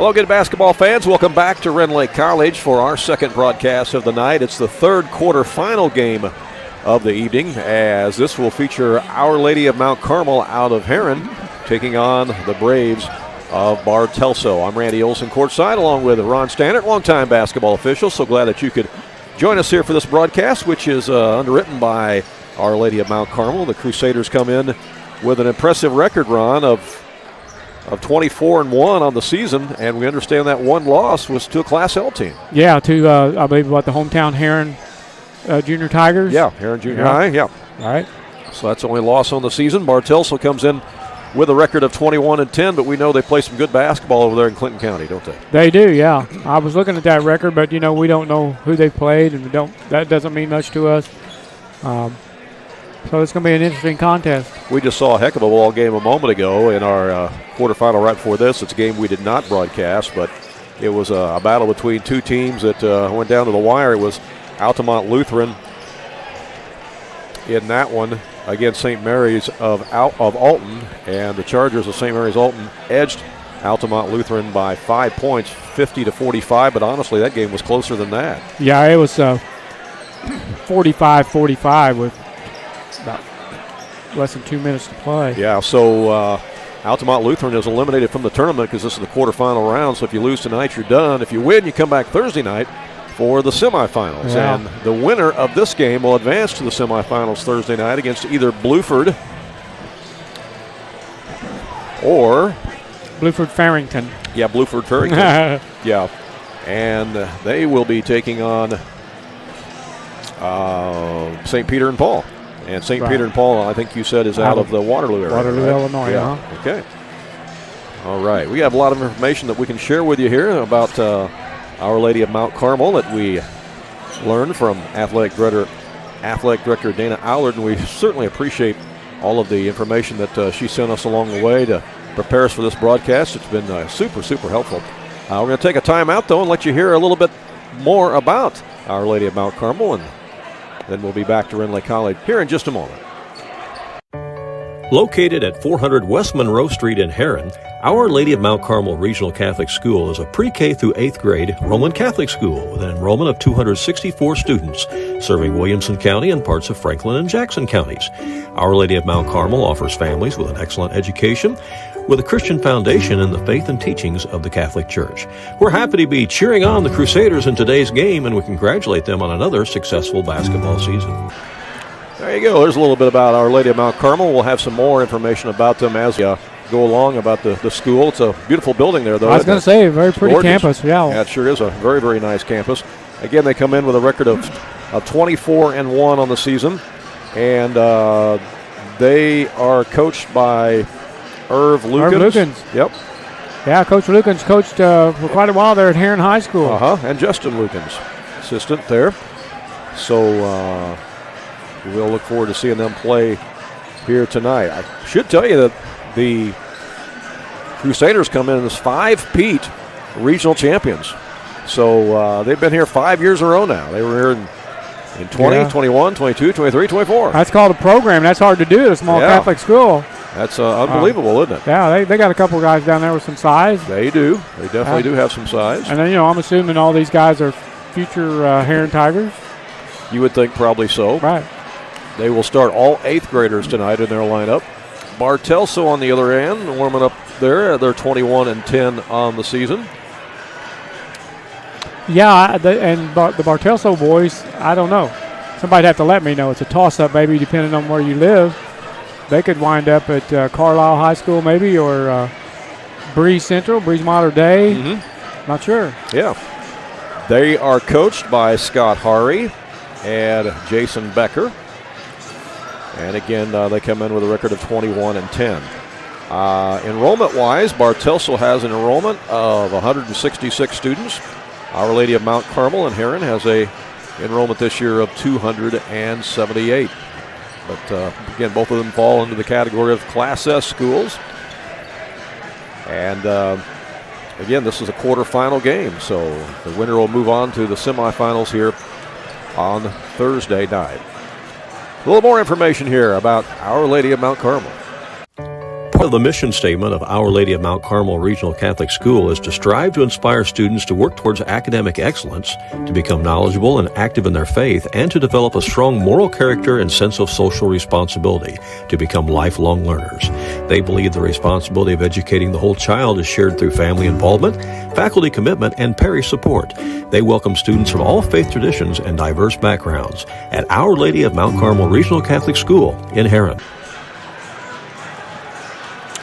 Hello, good basketball fans. Welcome back to Rend Lake College for our second broadcast of the night. It's the third quarterfinal game of the evening, as this will feature Our Lady of Mount Carmel out of Heron taking on the Braves of Bartelso. I'm Randy Olson courtside along with Ron Stannard, longtime basketball official. So glad that you could join us here for this broadcast, which is underwritten by Our Lady of Mount Carmel. The Crusaders come in with an impressive record, Ron, of 24-1 on the season, and we understand that one loss was to a Class L team. Yeah, to I believe the hometown Heron Junior Tigers. Yeah, Heron Junior High. Yeah. All right. So that's the only loss on the season. Bartelso comes in with a record of 21-10, but we know they play some good basketball over there in Clinton County, don't they? They do, yeah. I was looking at that record, but we don't know who they've played, and that doesn't mean much to us. So it's going to be an interesting contest. We just saw a heck of a ball game a moment ago in our quarterfinal right before this. It's a game we did not broadcast, but it was a battle between two teams that went down to the wire. It was Altamont Lutheran in that one against St. Mary's of Alton, and the Chargers of St. Mary's Alton edged Altamont Lutheran by 5 points, 50-45, but honestly that game was closer than that. Yeah, it was 45-45 with about less than 2 minutes to play. Yeah, so Altamont Lutheran is eliminated from the tournament because this is the quarterfinal round, so if you lose tonight, you're done. If you win, you come back Thursday night for the semifinals. Yeah. And the winner of this game will advance to the semifinals Thursday night against either Bluford or Bluford-Farrington. Yeah, Bluford-Farrington. Yeah. And they will be taking on St. Peter and Paul. And St. Peter and Paul, I think you said, is out of the Waterloo area. Waterloo, right? Illinois, yeah. Okay. All right. We have a lot of information that we can share with you here about Our Lady of Mount Carmel that we learned from Athletic Director Dana Allard, and we certainly appreciate all of the information that she sent us along the way to prepare us for this broadcast. It's been super, super helpful. We're going to take a time out, though, and let you hear a little bit more about Our Lady of Mount Carmel, and then we'll be back to Rend Lake College here in just a moment. Located at 400 West Monroe Street in Heron, Our Lady of Mount Carmel Regional Catholic School is a pre-K through 8th grade Roman Catholic school with an enrollment of 264 students, serving Williamson County and parts of Franklin and Jackson counties. Our Lady of Mount Carmel offers families with an excellent education with a Christian foundation in the faith and teachings of the Catholic Church. We're happy to be cheering on the Crusaders in today's game, and we congratulate them on another successful basketball season. There you go. There's a little bit about Our Lady of Mount Carmel. We'll have some more information about them as we go along about the school. It's a beautiful building there, though. I was going to say, a very pretty campus. Yeah, it sure is a very, very nice campus. Again, they come in with a record of 24-1 on the season, and they are coached by Irv Lukens. Yep. Yeah, Coach Lukens coached for quite a while there at Heron High School. And Justin Lukens, assistant there. So we'll look forward to seeing them play here tonight. I should tell you that the Crusaders come in as 5-peat regional champions. So they've been here 5 years in a row now. They were here in 20, 21, 22, 23, 24. That's called a program. That's hard to do at a small Catholic school. That's unbelievable, isn't it? Yeah, they got a couple guys down there with some size. They do. They definitely do have some size. And then, I'm assuming all these guys are future Heron Tigers. You would think probably so. Right. They will start all 8th graders tonight in their lineup. Bartelso on the other end, warming up there. They're 21-10 on the season. Yeah, the Bartelso boys, I don't know. Somebody'd have to let me know. It's a toss-up, maybe, depending on where you live. They could wind up at Carlisle High School, maybe, or Breeze Central, Breeze Mater Day. Mm-hmm. Not sure. Yeah. They are coached by Scott Hari and Jason Becker. And again, they come in with a record of 21-10. Enrollment-wise, Bartelso has an enrollment of 166 students. Our Lady of Mount Carmel in Heron has a enrollment this year of 278. But again, both of them fall into the category of Class S schools. And again, this is a quarterfinal game, so the winner will move on to the semifinals here on Thursday night. A little more information here about Our Lady of Mount Carmel. The mission statement of Our Lady of Mount Carmel Regional Catholic School is to strive to inspire students to work towards academic excellence, to become knowledgeable and active in their faith, and to develop a strong moral character and sense of social responsibility, to become lifelong learners. They believe the responsibility of educating the whole child is shared through family involvement, faculty commitment, and parish support. They welcome students from all faith traditions and diverse backgrounds at Our Lady of Mount Carmel Regional Catholic School in Heron.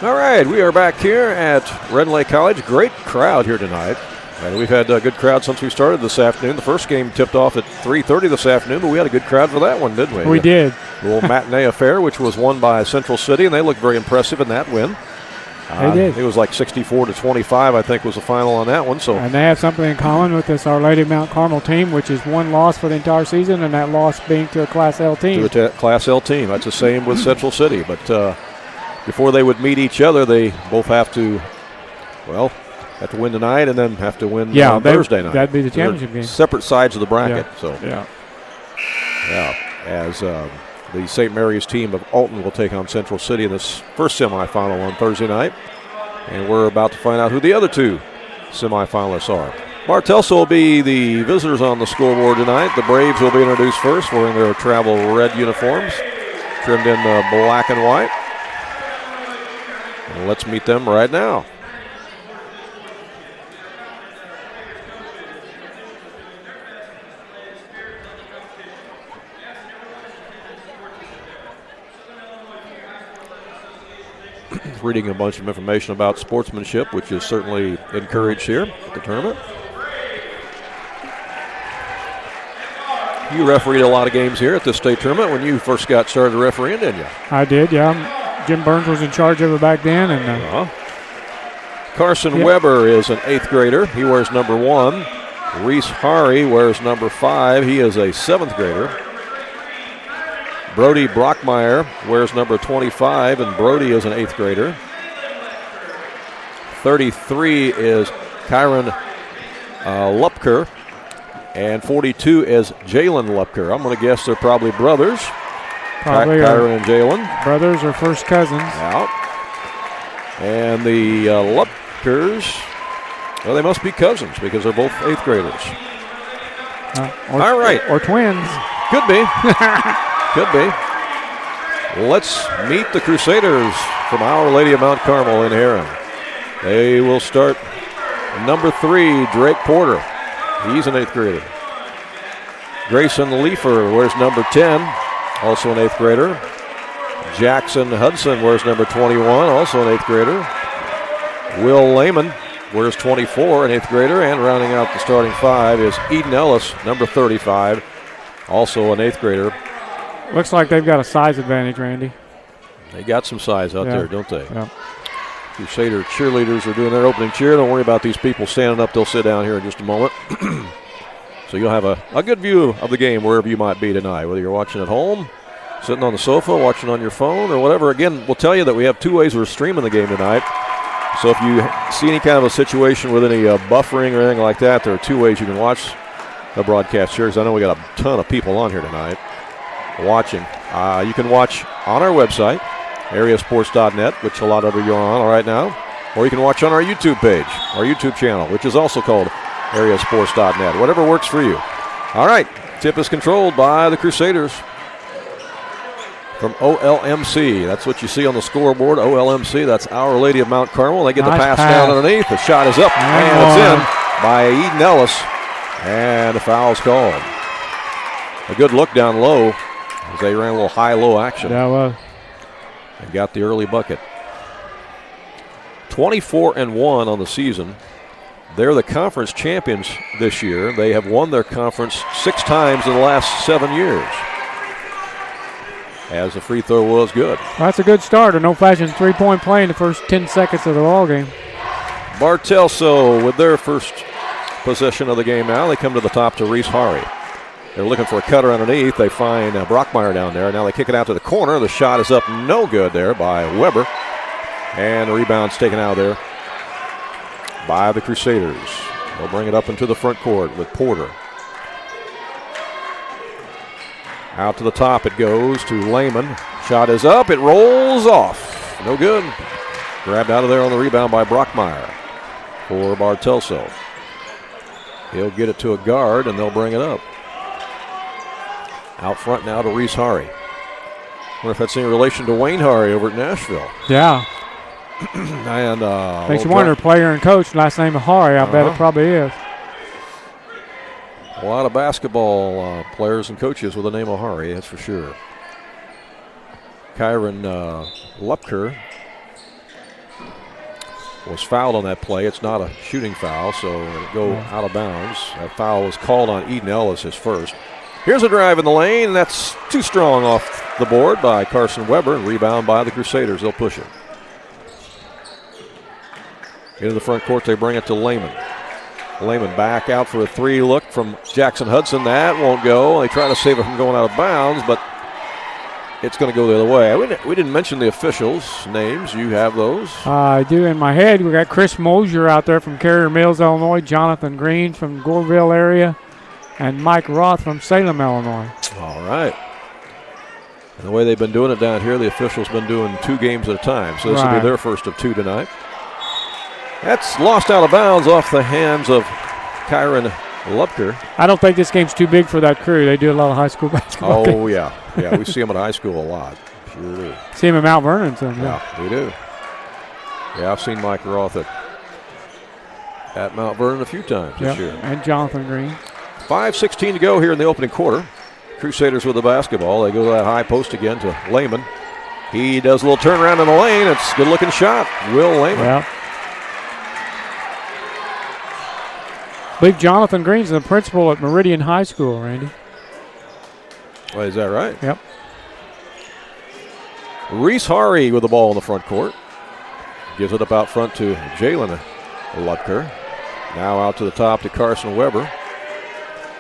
All right, we are back here at Rend Lake College. Great crowd here tonight. And we've had a good crowd since we started this afternoon. The first game tipped off at 3:30 this afternoon, but we had a good crowd for that one, didn't we? We did. A little matinee affair, which was won by Central City, and they looked very impressive in that win. They did. It was like 64-25, I think, was the final on that one. And they have something in common with this Our Lady of Mount Carmel team, which is one loss for the entire season, and that loss being to a Class L team. To a Class L team. That's the same with Central City. But before they would meet each other, they both have to win tonight and then have to win on Thursday night. That'd be the championship game. Separate sides of the bracket. Yeah. As the St. Mary's team of Alton will take on Central City in this first semifinal on Thursday night. And we're about to find out who the other two semifinalists are. Bartelso will be the visitors on the scoreboard tonight. The Braves will be introduced first, wearing their travel red uniforms, trimmed in black and white. And let's meet them right now. Reading a bunch of information about sportsmanship, which is certainly encouraged here at the tournament. You refereed a lot of games here at this state tournament when you first got started refereeing, didn't you? I did, yeah. Jim Burns was in charge of it back then. And Carson Weber is an 8th grader. He wears number 1. Reese Hari wears number 5. He is a 7th grader. Brody Brockmeyer wears number 25, and Brody is an 8th grader. 33 is Kyron Lupker, and 42 is Jalen Lupker. I'm going to guess they're probably brothers. Kyron and Jalen. Brothers or first cousins. Yeah. And the Lupkers, well, they must be cousins because they're both 8th graders. All right. Or twins. Could be. Could be. Let's meet the Crusaders from Our Lady of Mount Carmel in Heron. They will start number 3, Drake Porter. He's an 8th grader. Grayson Leifer wears number 10, also an 8th grader. Jackson Hudson wears number 21, also an 8th grader. Will Lehman wears 24, an 8th grader. And rounding out the starting 5 is Eden Ellis, number 35, also an 8th grader. Looks like they've got a size advantage, Randy. They got some size out there, don't they? Yeah. Crusader cheerleaders are doing their opening cheer. Don't worry about these people standing up. They'll sit down here in just a moment. So you'll have a good view of the game wherever you might be tonight, whether you're watching at home, sitting on the sofa, watching on your phone, or whatever. Again, we'll tell you that we have 2 ways we're streaming the game tonight. So if you see any kind of a situation with any buffering or anything like that, there are 2 ways you can watch the broadcast here, because I know we got a ton of people on here tonight watching. You can watch on our website, AreaSports.net, which a lot of you are on right now, or you can watch on our YouTube page, our YouTube channel, which is also called AreaSports.net. Whatever works for you. All right, tip is controlled by the Crusaders from OLMC. That's what you see on the scoreboard, OLMC. That's Our Lady of Mount Carmel. They get the pass down underneath. The shot is up, and it's in by Eden Ellis, and the foul's called. A good look down low as they ran a little high-low action. Yeah, well. And got the early bucket. 24-1 on the season. They're the conference champions this year. They have won their conference 6 times in the last 7 years. As the free throw was good. Well, that's a good start. An old-fashioned three-point play in the first 10 seconds of the ball game. Bartelso with their first possession of the game now. They come to the top to Reese Hari. They're looking for a cutter underneath. They find Brockmeyer down there. Now they kick it out to the corner. The shot is up, no good there by Weber. And the rebound's taken out there by the Crusaders. They'll bring it up into the front court with Porter. Out to the top it goes to Lehman. Shot is up. It rolls off. No good. Grabbed out of there on the rebound by Brockmeyer for Bartelso. He'll get it to a guard, and they'll bring it up. Out front now to Reese Hari. Wonder if that's any relation to Wayne Hari over at Nashville. Yeah. And makes you wonder, player and coach, last name of Hari. I bet it probably is. A lot of basketball players and coaches with the name of Hari, that's for sure. Kyron Lupker was fouled on that play. It's not a shooting foul, so it'll go out of bounds. That foul was called on Eden Ellis, his first. Here's a drive in the lane. That's too strong off the board by Carson Weber, and rebound by the Crusaders. They'll push it. Into the front court, they bring it to Lehman. Lehman back out for a three look from Jackson Hudson. That won't go. They try to save it from going out of bounds, but it's going to go the other way. We didn't mention the officials' names. You have those? I do in my head. We got Chris Mosier out there from Carrier Mills, Illinois, Jonathan Green from Goreville area, and Mike Roth from Salem, Illinois. All right. And the way they've been doing it down here, the officials been doing 2 games at a time, so this will be their first of 2 tonight. That's lost out of bounds off the hands of Kyron Lupker. I don't think this game's too big for that crew. They do a lot of high school basketball games. Yeah. Yeah, we see them at high school a lot. Sure do. See him at Mount Vernon. So, yeah, we do. Yeah, I've seen Mike Roth at Mount Vernon a few times this year. And Jonathan Green. 5:16 to go here in the opening quarter. Crusaders with the basketball. They go to that high post again to Lehman. He does a little turnaround in the lane. It's a good-looking shot. Will Lehman. Yeah. I believe Jonathan Green's the principal at Meridian High School, Randy. Well, is that right? Yep. Reese Hari with the ball in the front court. Gives it up out front to Jalen Lupker. Now out to the top to Carson Weber.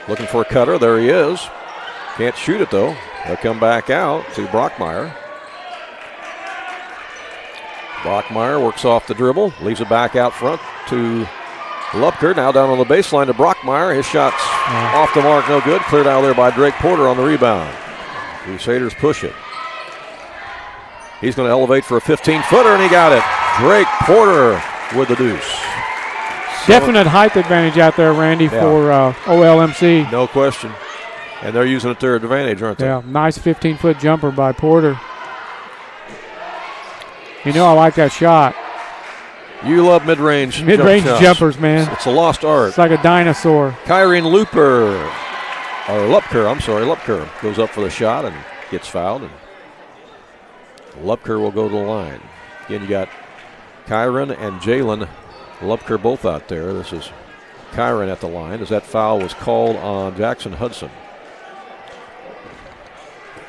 Looking for a cutter. There he is. Can't shoot it, though. They'll come back out to Brockmeyer. Brockmeyer works off the dribble. Leaves it back out front to Lupker. Now down on the baseline to Brockmeyer. His shot's off the mark, no good. Cleared out of there by Drake Porter on the rebound. Crusaders push it. He's going to elevate for a 15-footer, and he got it. Drake Porter with the deuce. Definite height advantage out there, Randy, for OLMC. No question. And they're using it to their advantage, aren't they? Yeah, nice 15-foot jumper by Porter. You know I like that shot. You love mid-range jumpers, man. It's a lost art. It's like a dinosaur. Kyrene Lupker goes up for the shot and gets fouled. And Lupker will go to the line. Again, you got Kyron and Jalen Lupker both out there. This is Kyron at the line as that foul was called on Jackson Hudson.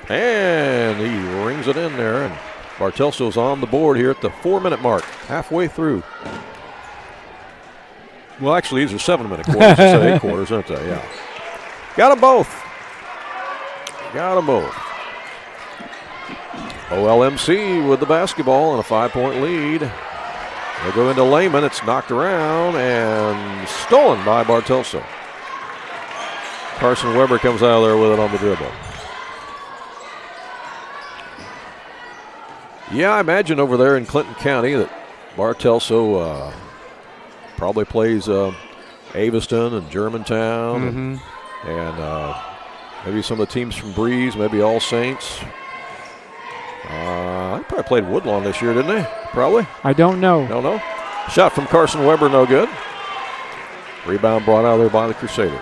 And he rings it in there, and Bartelso's on the board here at the 4-minute mark, halfway through. Well, actually, these are 7-minute quarters instead of 8 quarters, aren't they? Yeah. Got them both. OLMC with the basketball and a 5-point lead. They'll go into Lehman. It's knocked around and stolen by Bartelso. Carson Weber comes out of there with it on the dribble. Yeah, I imagine over there in Clinton County that Bartelso probably plays Aveston and Germantown and maybe some of the teams from Breeze, maybe All Saints. He probably played Woodlawn this year, didn't he? Probably. I don't know. Don't know. Shot from Carson Weber, no good. Rebound brought out of there by the Crusaders.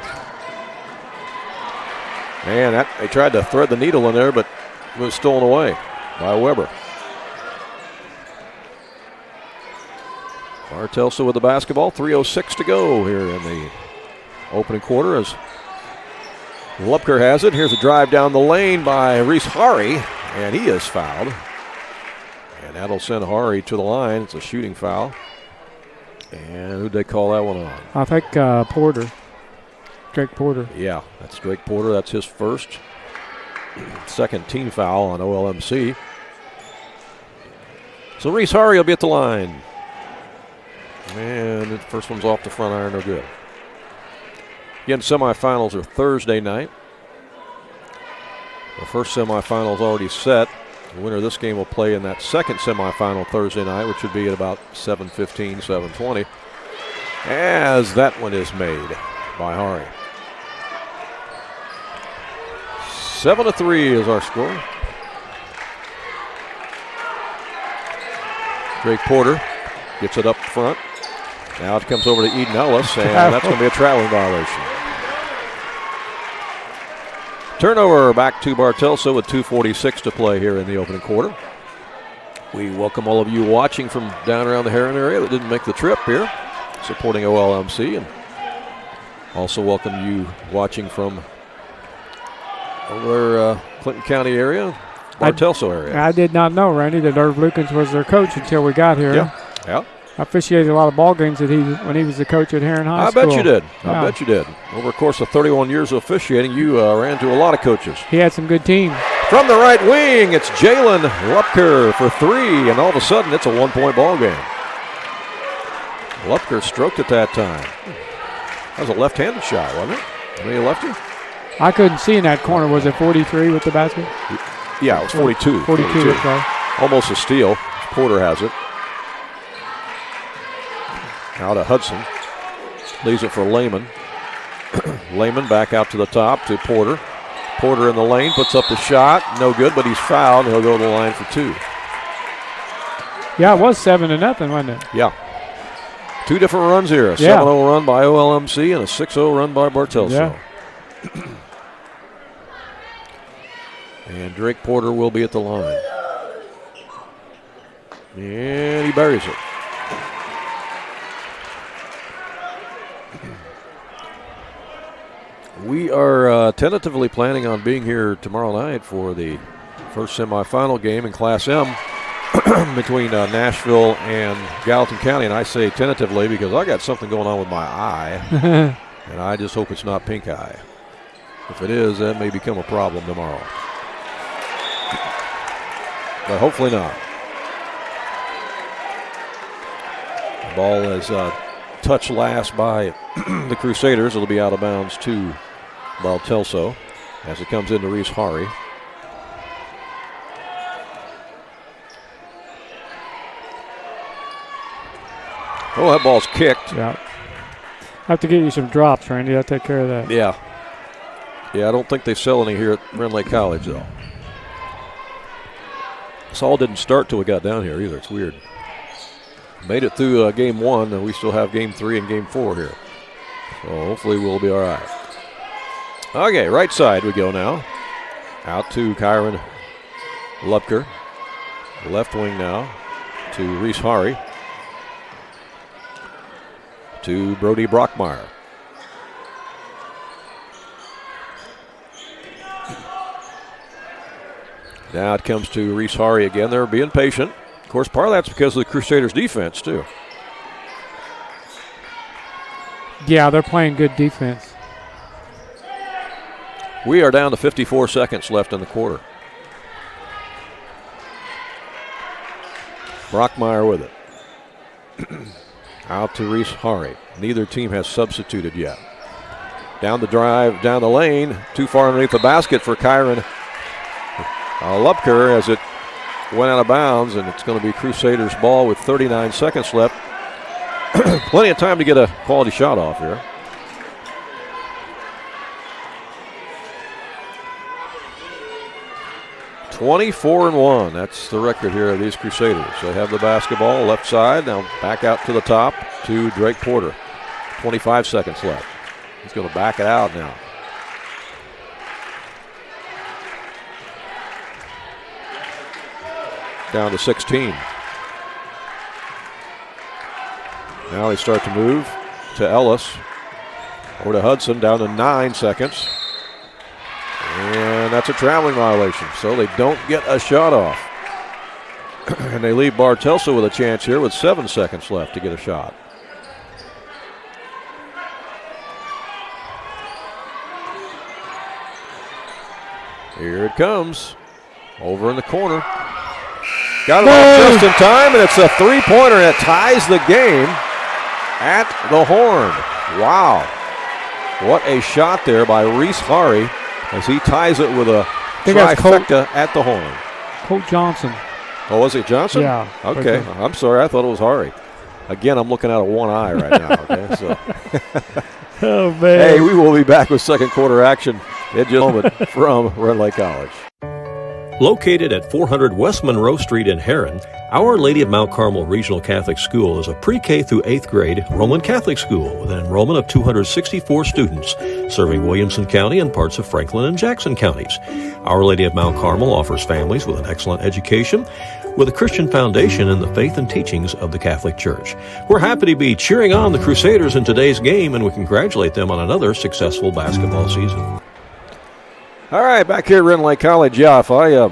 Man, they tried to thread the needle in there, but it was stolen away by Weber. Bartelso with the basketball. 3:06 to go here in the opening quarter as Lupker has it. Here's a drive down the lane by Reese Hari, and he is fouled. And that'll send Hari to the line. It's a shooting foul. And who'd they call that one on? I think Porter. Drake Porter. Yeah, that's Drake Porter. That's his first. Second team foul on OLMC. So Reese Hari will be at the line. And the first one's off the front iron, no good. Again, semifinals are Thursday night. The first semifinal's already set. The winner of this game will play in that second semifinal Thursday night, which would be at about 7:15, 7:20, as that one is made by Hari. 7-3 is our score. Drake Porter gets it up front. Now it comes over to Eden Ellis, and that's going to be a traveling violation. Turnover back to Bartelso with 2:46 to play here in the opening quarter. We welcome all of you watching from down around the Heron area that didn't make the trip here, supporting OLMC, and also welcome you watching from over Clinton County area, Bartelso area. I did not know, Randy, that Irv Lukens was their coach until we got here. Yeah. I officiated a lot of ball games when he was the coach at Heron High School. I bet you did. I bet you did. Over the course of 31 years of officiating, you ran to a lot of coaches. He had some good teams. From the right wing, it's Jalen Lupker for three, and all of a sudden it's a one-point ball game. Lupker stroked at that time. That was a left-handed shot, wasn't it? Maybe a lefty? I couldn't see in that corner. Was it 43 with the basket? Yeah, it was 42. 42. Okay. Almost a steal. Porter has it. Now to Hudson. Leaves it for Lehman. Lehman back out to the top to Porter. Porter in the lane, puts up the shot. No good, but he's fouled. He'll go to the line for two. Yeah, it was 7-0, wasn't it? Yeah. Two different runs here. A 7-0 run by OLMC and a 6-0 run by Bartelso. Yeah. And Drake Porter will be at the line. And he buries it. We are tentatively planning on being here tomorrow night for the first semifinal game in Class M between Nashville and Gallatin County. And I say tentatively because I got something going on with my eye. And I just hope it's not pink eye. If it is, that may become a problem tomorrow. But hopefully not. The ball is touched last by the Crusaders. It'll be out of bounds to Bartelso as it comes into Reese Hari. Oh, that ball's kicked. Yeah. I have to get you some drops, Randy. I'll take care of that. Yeah. Yeah, I don't think they sell any here at Rend Lake College, though. This all didn't start till we got down here either. It's weird. Made it through game one, and we still have game 3 and game 4 here. So hopefully we'll be all right. Okay, right side we go now. Out to Kyron Lupker. Left wing now to Reese Hari. To Brody Brockmeyer. Now it comes to Reese Hari again. They're being patient. Of course, part of that's because of the Crusaders' defense, too. Yeah, they're playing good defense. We are down to 54 seconds left in the quarter. Brockmeyer with it. Out to Reese Hari. Neither team has substituted yet. Down the drive, down the lane. Too far underneath the basket for Kyron Lupker as it went out of bounds, and it's going to be Crusaders' ball with 39 seconds left. Plenty of time to get a quality shot off here. .24-1. That's the record here of these Crusaders. They have the basketball left side. Now back out to the top to Drake Porter. 25 seconds left. He's going to back it out now. Down to 16. Now they start to move to Ellis. Over to Hudson, down to 9 seconds. And that's a traveling violation, so they don't get a shot off. And they leave Bartelso with a chance here with 7 seconds left to get a shot. Here it comes. Over in the corner. Got it off just in time, and it's a three-pointer, and it ties the game at the horn. Wow. What a shot there by Reese Hari as he ties it with a trifecta at the horn. Colt Johnson. Oh, was it Johnson? Yeah. Okay. I'm sorry. I thought it was Hari. Again, I'm looking out of one eye right now. Okay, so. Oh, man. Hey, we will be back with second quarter action in just a moment from Rend Lake College. Located at 400 West Monroe Street in Herrin, Our Lady of Mount Carmel Regional Catholic School is a pre-K through 8th grade Roman Catholic school with an enrollment of 264 students, serving Williamson County and parts of Franklin and Jackson counties. Our Lady of Mount Carmel offers families with an excellent education with a Christian foundation in the faith and teachings of the Catholic Church. We're happy to be cheering on the Crusaders in today's game, and we congratulate them on another successful basketball season. All right, back here at Rend Lake College. Yeah, if I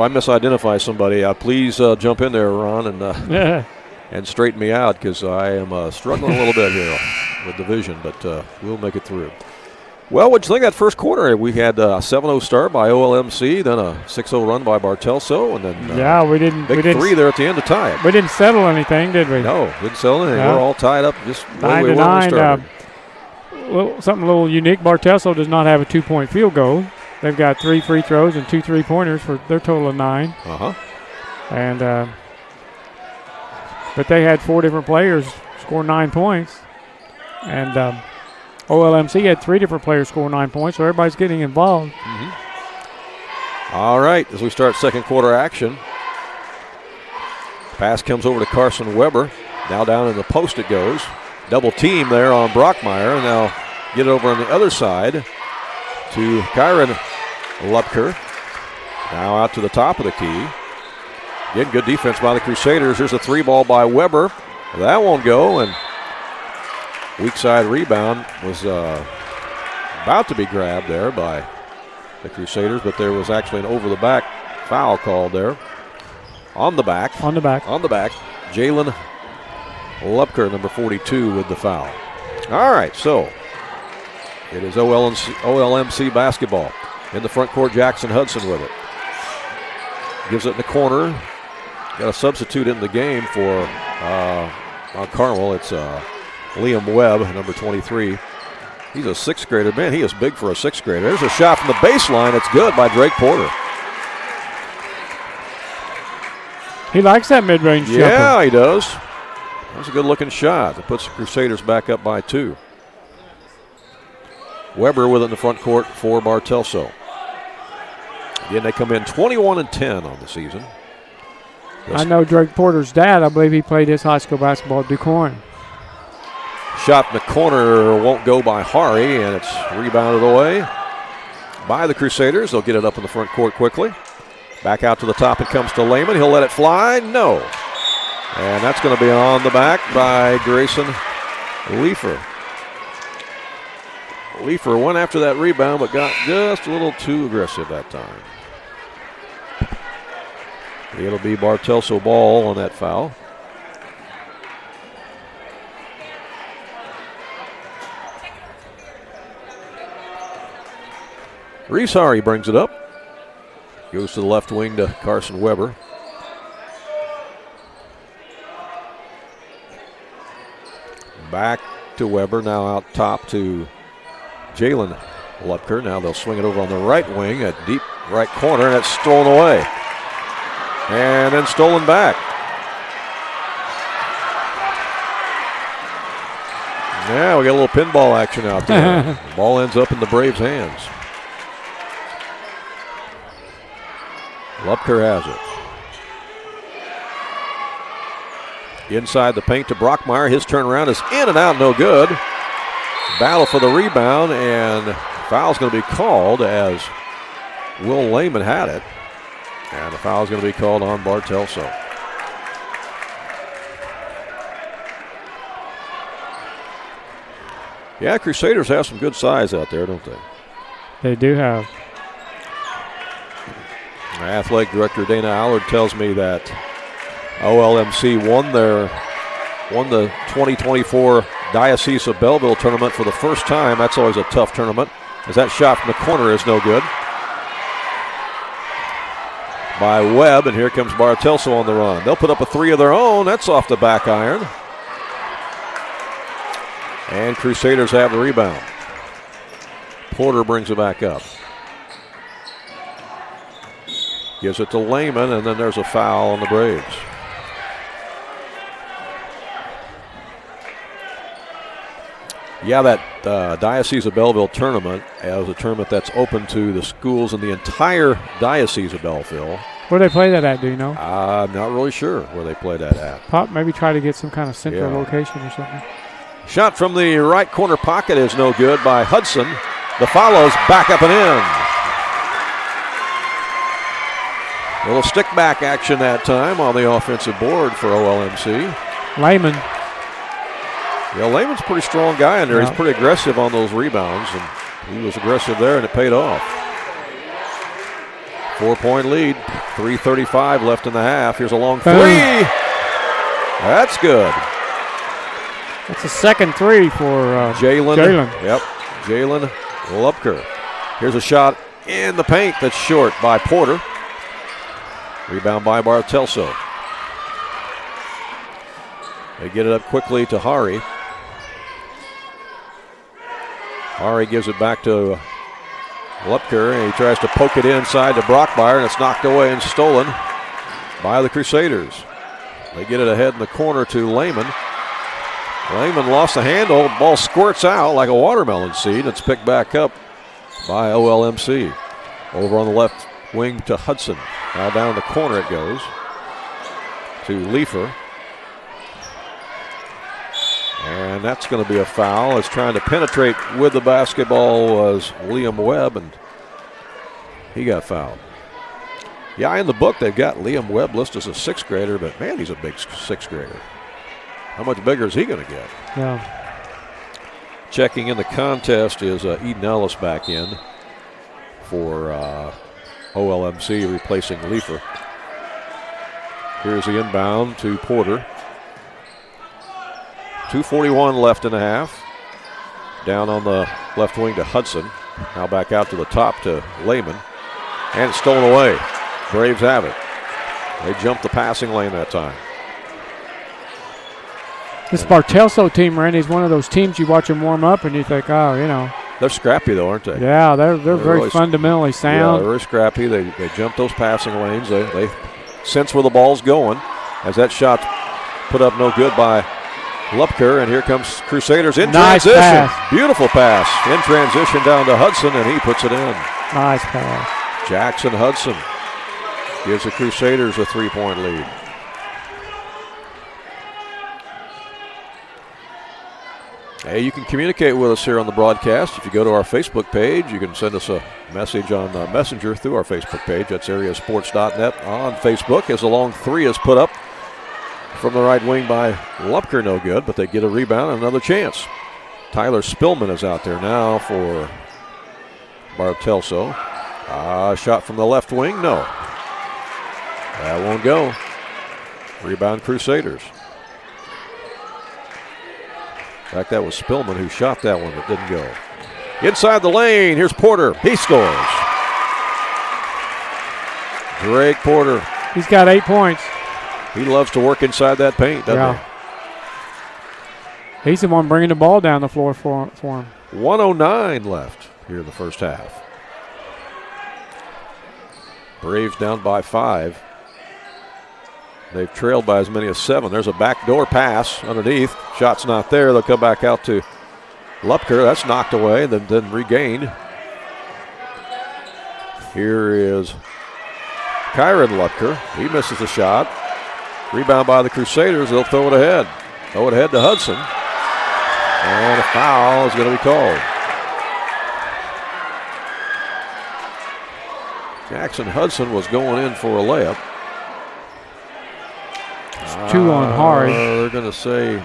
misidentify somebody, please jump in there, Ron, and straighten me out, because I am struggling a little bit here with the vision, but we'll make it through. Well, what'd you think of that first quarter? We had a 7-0 start by OLMC, then a 6-0 run by Bartelso, and then we didn't three there at the end to tie it. We didn't settle anything, did we? No, didn't settle anything. No. We're all tied up just 9-9. Something a little unique. Bartelso does not have a 2-point field goal. They've got 3 free throws and 2 3-pointers for their total of 9. And but they had 4 different players score 9 points, and OLMC had 3 different players score 9 points. So everybody's getting involved. All right, as we start second quarter action, pass comes over to Carson Weber. Now down in the post it goes. Double team there on Brockmeyer, and now get it over on the other side to Kyron Lupker. Now out to the top of the key. Again, good defense by the Crusaders. There's a 3 ball by Weber. That won't go, and weak side rebound was about to be grabbed there by the Crusaders, but there was actually an over-the-back foul called there. On the back. Jalen Lupker, number 42, with the foul. All right, so it is OLMC basketball. In the front court, Jackson Hudson with it. Gives it in the corner. Got a substitute in the game for Mount Carmel. It's Liam Webb, number 23. He's a 6th grader. Man, he is big for a 6th grader. There's a shot from the baseline. It's good by Drake Porter. He likes that mid-range jumper. Yeah, he does. That's a good-looking shot. That puts the Crusaders back up by 2. Weber with it in the front court for Bartelso. Again, they come in 21-10 on the season. I know Drake Porter's dad. I believe he played his high school basketball at DuQuoin. Shot in the corner won't go by Hari, and it's rebounded away by the Crusaders. They'll get it up in the front court quickly. Back out to the top it comes to Lehman. He'll let it fly. No. And that's going to be on the back by Grayson Leifer. Leifer went after that rebound, but got just a little too aggressive that time. It'll be Bartelso ball on that foul. Reese Hari brings it up. Goes to the left wing to Carson Weber. Back to Weber, now out top to Jalen Lupker. Now they'll swing it over on the right wing, a deep right corner, and it's stolen away. And then stolen back. Now we got a little pinball action out there. The ball ends up in the Braves' hands. Lupker has it. Inside the paint to Brockmeyer. His turnaround is in and out, no good. Battle for the rebound, and foul's going to be called as Will Lehman had it. And the foul's going to be called on Bartelso. Yeah, Crusaders have some good size out there, don't they? They do have. Athletic director Dana Allard tells me that OLMC won the 2024 Diocese of Belleville tournament for the first time. That's always a tough tournament, as that shot from the corner is no good. By Webb, and here comes Bartelso on the run. They'll put up a 3 of their own. That's off the back iron. And Crusaders have the rebound. Porter brings it back up. Gives it to Lehman, and then there's a foul on the Braves. Yeah, that Diocese of Belleville tournament is a tournament that's open to the schools in the entire Diocese of Belleville. Where do they play that at, do you know? I'm not really sure where they play that at. Pop, maybe try to get some kind of central location or something. Shot from the right corner pocket is no good by Hudson. The follow's back up and in. A little stick back action that time on the offensive board for OLMC. Lehman. Yeah, Lehman's a pretty strong guy in there. Yeah. He's pretty aggressive on those rebounds, and he was aggressive there, and it paid off. 4-point lead, 3:35 left in the half. Here's a long three. That's good. That's a second three for Jalen. Yep, Jalen Lupker. Here's a shot in the paint that's short by Porter. Rebound by Bartelso. They get it up quickly to Hari. Hari gives it back to Lupker, and he tries to poke it inside to Brockmeyer, and it's knocked away and stolen by the Crusaders. They get it ahead in the corner to Lehman. Lehman lost the handle. The ball squirts out like a watermelon seed. It's picked back up by OLMC. Over on the left wing to Hudson. Now down the corner it goes to Leifer. And that's going to be a foul. As trying to penetrate with the basketball was Liam Webb, and he got fouled. Yeah, in the book they've got Liam Webb listed as a sixth grader, but man, he's a big sixth grader. How much bigger is he going to get? Yeah. Checking in the contest is Eden Ellis back in for OLMC, replacing Leifer. Here's the inbound to Porter. 2:41 left in the half. Down on the left wing to Hudson. Now back out to the top to Lehman. And it's stolen away. Braves have it. They jumped the passing lane that time. This Bartelso team, Randy, is one of those teams you watch them warm up and you think, oh, you know. They're scrappy, though, aren't they? Yeah, they're very really fundamentally sound. Yeah, they're very scrappy. They jump those passing lanes. They sense where the ball's going. As that shot put up no good by Lupker, and here comes Crusaders in transition. Pass. Beautiful pass. In transition down to Hudson, and he puts it in. Nice pass. Jackson Hudson gives the Crusaders a 3-point lead. Hey, you can communicate with us here on the broadcast. If you go to our Facebook page, you can send us a message on Messenger through our Facebook page. That's AreaSports.net on Facebook. As the long three is put up from the right wing by Lupker, no good, but they get a rebound and another chance. Tyler Spillman is out there now for Bartelso. Shot from the left wing, no. That won't go. Rebound Crusaders. In fact, that was Spillman who shot that one that didn't go. Inside the lane, here's Porter. He scores. Drake Porter. He's got 8 points. He loves to work inside that paint, doesn't he? He's the one bringing the ball down the floor for him. 1:09 left here in the first half. Braves down by 5. They've trailed by as many as 7. There's a backdoor pass underneath. Shot's not there. They'll come back out to Lupker. That's knocked away, then regained. Here is Kyron Lupker. He misses the shot. Rebound by the Crusaders. They'll throw it ahead. Throw it ahead to Hudson. And a foul is going to be called. Jackson Hudson was going in for a layup. It's 2 on Hari. They're going to say,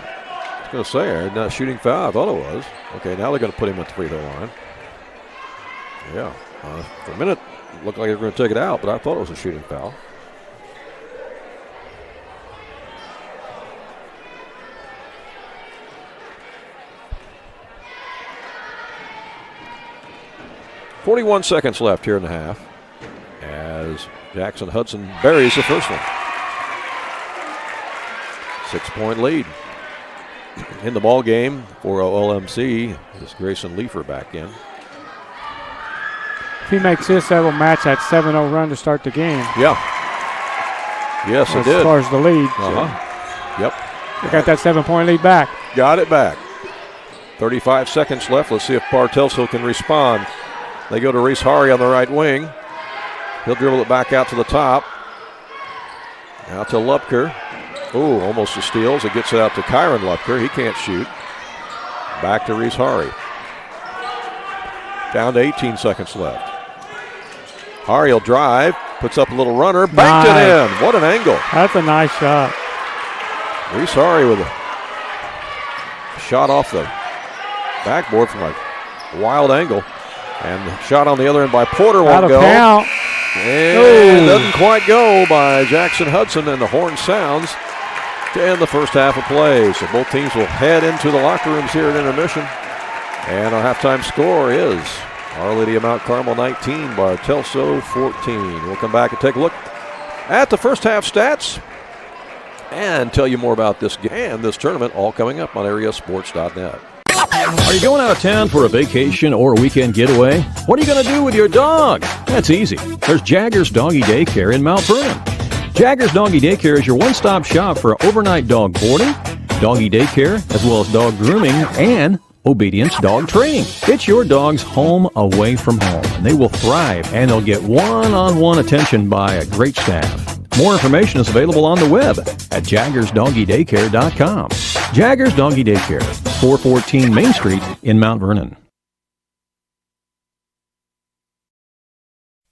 not shooting foul. I thought it was. Okay, now they're going to put him at the free throw line. Yeah. For a minute, it looked like they were going to take it out, but I thought it was a shooting foul. .41 seconds left here in the half as Jackson Hudson buries the first one. 6-point lead. In the ball game for OLMC is Grayson Leifer back in. If he makes this, that will match that 7-0 run to start the game. Yeah. Yes, it did. As far as the lead. Yep. They got that 7-point lead back. Got it back. 35 seconds left. Let's see if Bartelso can respond. They go to Reese Hari on the right wing. He'll dribble it back out to the top. Out to Lupker. Ooh, almost a steal as it gets it out to Kyron Lupker. He can't shoot. Back to Reese Hari. Down to 18 seconds left. Hari will drive, puts up a little runner, banked it in. What an angle. That's a nice shot. Reese Hari with a shot off the backboard from a wild angle. And the shot on the other end by Porter won't go. Count. And doesn't quite go by Jackson Hudson, and the horn sounds to end the first half of play. So both teams will head into the locker rooms here at intermission. And our halftime score is Our Lady of Mount Carmel 19, Bartelso 14. We'll come back and take a look at the first half stats and tell you more about this game and this tournament, all coming up on AreaSports.net. Are you going out of town for a vacation or a weekend getaway? What are you going to do with your dog? That's easy. There's Jaggers Doggy Daycare in Mount Vernon. Jaggers Doggy Daycare is your one-stop shop for overnight dog boarding, doggy daycare, as well as dog grooming and obedience dog training. It's your dog's home away from home, and they will thrive, and they'll get one-on-one attention by a great staff. More information is available on the web at jaggersdoggydaycare.com. Jaggers Doggy Daycare, 414 Main Street in Mount Vernon.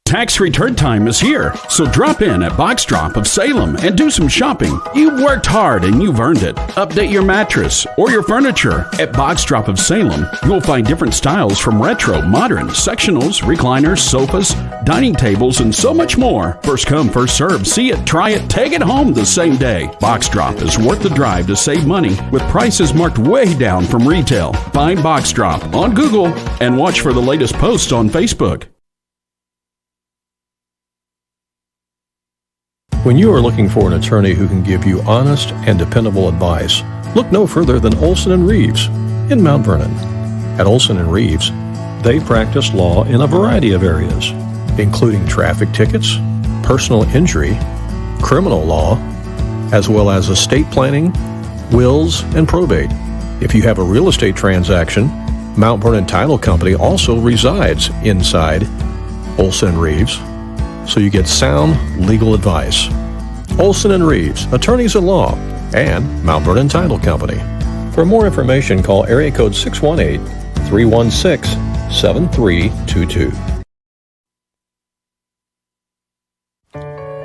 Tax return time is here, so drop in at Box Drop of Salem and do some shopping. You've worked hard and you've earned it. Update your mattress or your furniture. At Box Drop of Salem, you'll find different styles from retro, modern, sectionals, recliners, sofas, dining tables, and so much more. First come, first serve. See it, try it, take it home the same day. Box Drop is worth the drive to save money with prices marked way down from retail. Find Box Drop on Google and watch for the latest posts on Facebook. When you are looking for an attorney who can give you honest and dependable advice, look no further than Olson & Reeves in Mount Vernon. At Olson & Reeves, they practice law in a variety of areas, including traffic tickets, personal injury, criminal law, as well as estate planning, wills, and probate. If you have a real estate transaction, Mount Vernon Title Company also resides inside Olson & Reeves, so you get sound legal advice. Olson & Reeves, attorneys at law, and Mount Vernon Title Company. For more information, call area code 618-316-7322.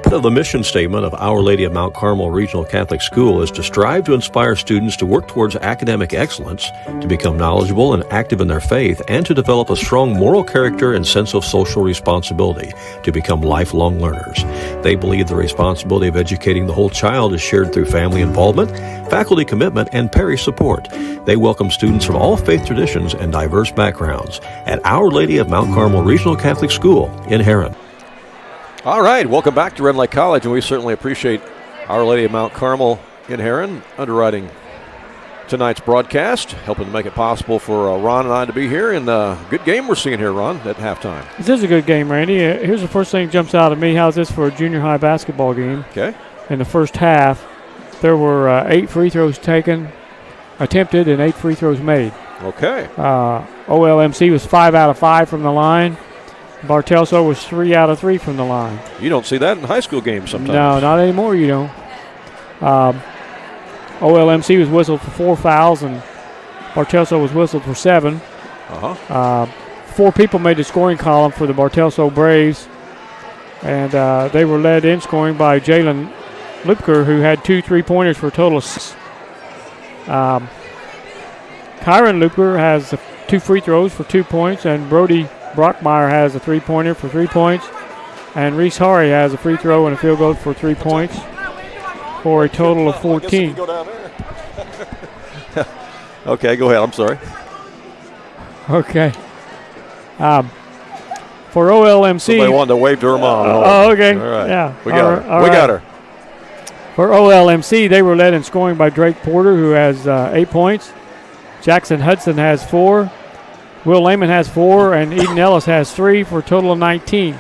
Part of the mission statement of Our Lady of Mount Carmel Regional Catholic School is to strive to inspire students to work towards academic excellence, to become knowledgeable and active in their faith, and to develop a strong moral character and sense of social responsibility, to become lifelong learners. They believe the responsibility of educating the whole child is shared through family involvement, faculty commitment, and parish support. They welcome students from all faith traditions and diverse backgrounds at Our Lady of Mount Carmel Regional Catholic School in Herrin. All right, welcome back to Rend Lake College, and we certainly appreciate Our Lady of Mount Carmel in Herrin underwriting tonight's broadcast, helping to make it possible for Ron and I to be here. And good game we're seeing here, Ron, at halftime. This is a good game, Randy. Here's the first thing that jumps out at me. How's this for a junior high basketball game? Okay. In the first half, there were 8 free throws attempted, and 8 free throws made. Okay. OLMC was 5 out of 5 from the line. Bartelso was 3 out of 3 from the line. You don't see that in high school games sometimes. No, not anymore, you don't. OLMC was whistled for 4 fouls, and Bartelso was whistled for 7. 4 people made the scoring column for the Bartelso Braves, and they were led in scoring by Jalen Lupker, who had 2 3-pointers for a total of 6. Kyron Lupker has 2 free throws for 2 points, and Brody Brockmeyer has a 3-pointer for 3 points, and Reese Hari has a free throw and a field goal for 3 points for a total of 14. Okay, go ahead. I'm sorry. Okay. For OLMC. Somebody wanted to wave to her mom. Okay. All right. Yeah. We got her. We got her. For OLMC, they were led in scoring by Drake Porter, who has 8 points. Jackson Hudson has 4. Will Lehman has 4, and Eden Ellis has 3 for a total of 19.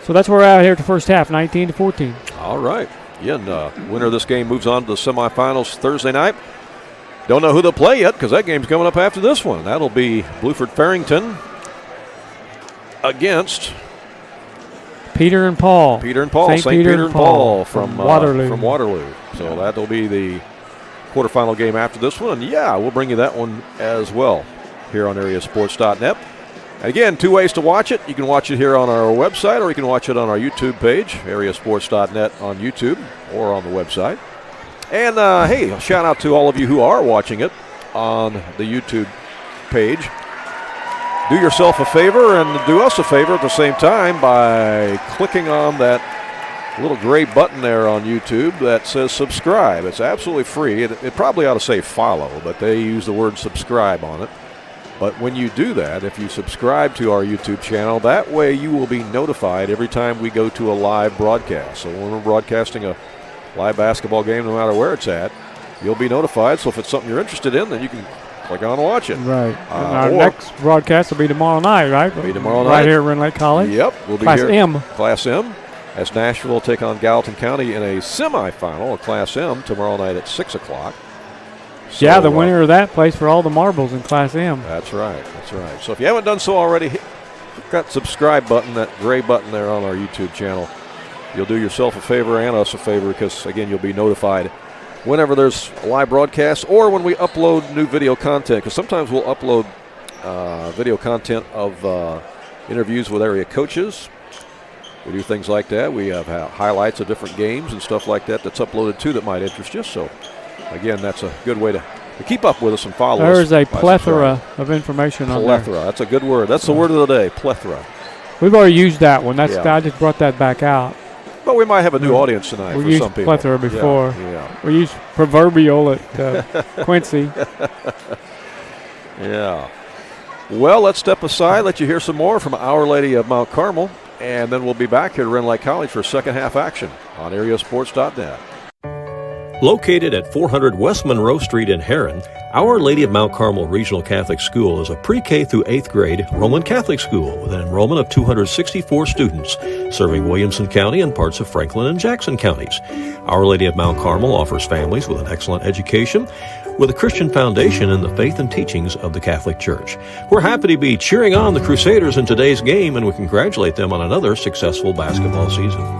So that's where we're out here at the first half, 19-14. All right. Again, winner of this game moves on to the semifinals Thursday night. Don't know who they'll play yet because that game's coming up after this one. That'll be Bluford-Farrington against Peter and Paul. St. Peter and Paul from Waterloo. So that'll be the quarterfinal game after this one. And yeah, we'll bring you that one as well here on AreaSports.net. Again, 2 ways to watch it. You can watch it here on our website, or you can watch it on our YouTube page, AreaSports.net on YouTube or on the website. And, hey, a shout out to all of you who are watching it on the YouTube page. Do yourself a favor and do us a favor at the same time by clicking on that little gray button there on YouTube that says subscribe. It's absolutely free. It probably ought to say follow, but they use the word subscribe on it. But when you do that, if you subscribe to our YouTube channel, that way you will be notified every time we go to a live broadcast. So when we're broadcasting a live basketball game, no matter where it's at, you'll be notified. So if it's something you're interested in, then you can click on and watch it. Right. Our next broadcast will be tomorrow night, right? Be tomorrow night. Right here at Rend Lake College. Yep. We'll be Class here. M. Class M. As Nashville will take on Gallatin County in a semifinal of Class M tomorrow night at 6 o'clock. So, yeah, the winner of that plays for all the marbles in Class M. That's right. So if you haven't done so already, hit that subscribe button, that gray button there on our YouTube channel. You'll do yourself a favor and us a favor because, again, you'll be notified whenever there's a live broadcast or when we upload new video content, because sometimes we'll upload video content of interviews with area coaches. We do things like that. We have highlights of different games and stuff like that that's uploaded too that might interest you. So, again, that's a good way to keep up with us and follow us. There's a plethora of information on there. Plethora. That's a good word. That's the word of the day, plethora. We've already used that one. I just brought that back out. But we might have a new audience tonight for some people. We used plethora before. Yeah. We used proverbial at Quincy. Yeah. Well, let's step aside, let you hear some more from Our Lady of Mount Carmel, and then we'll be back here at Rend Lake College for second half action on AreaSports.net. Located at 400 West Monroe Street in Herrin, Our Lady of Mount Carmel Regional Catholic School is a pre-K through 8th grade Roman Catholic school with an enrollment of 264 students, serving Williamson County and parts of Franklin and Jackson counties. Our Lady of Mount Carmel offers families with an excellent education with a Christian foundation in the faith and teachings of the Catholic Church. We're happy to be cheering on the Crusaders in today's game, and we congratulate them on another successful basketball season.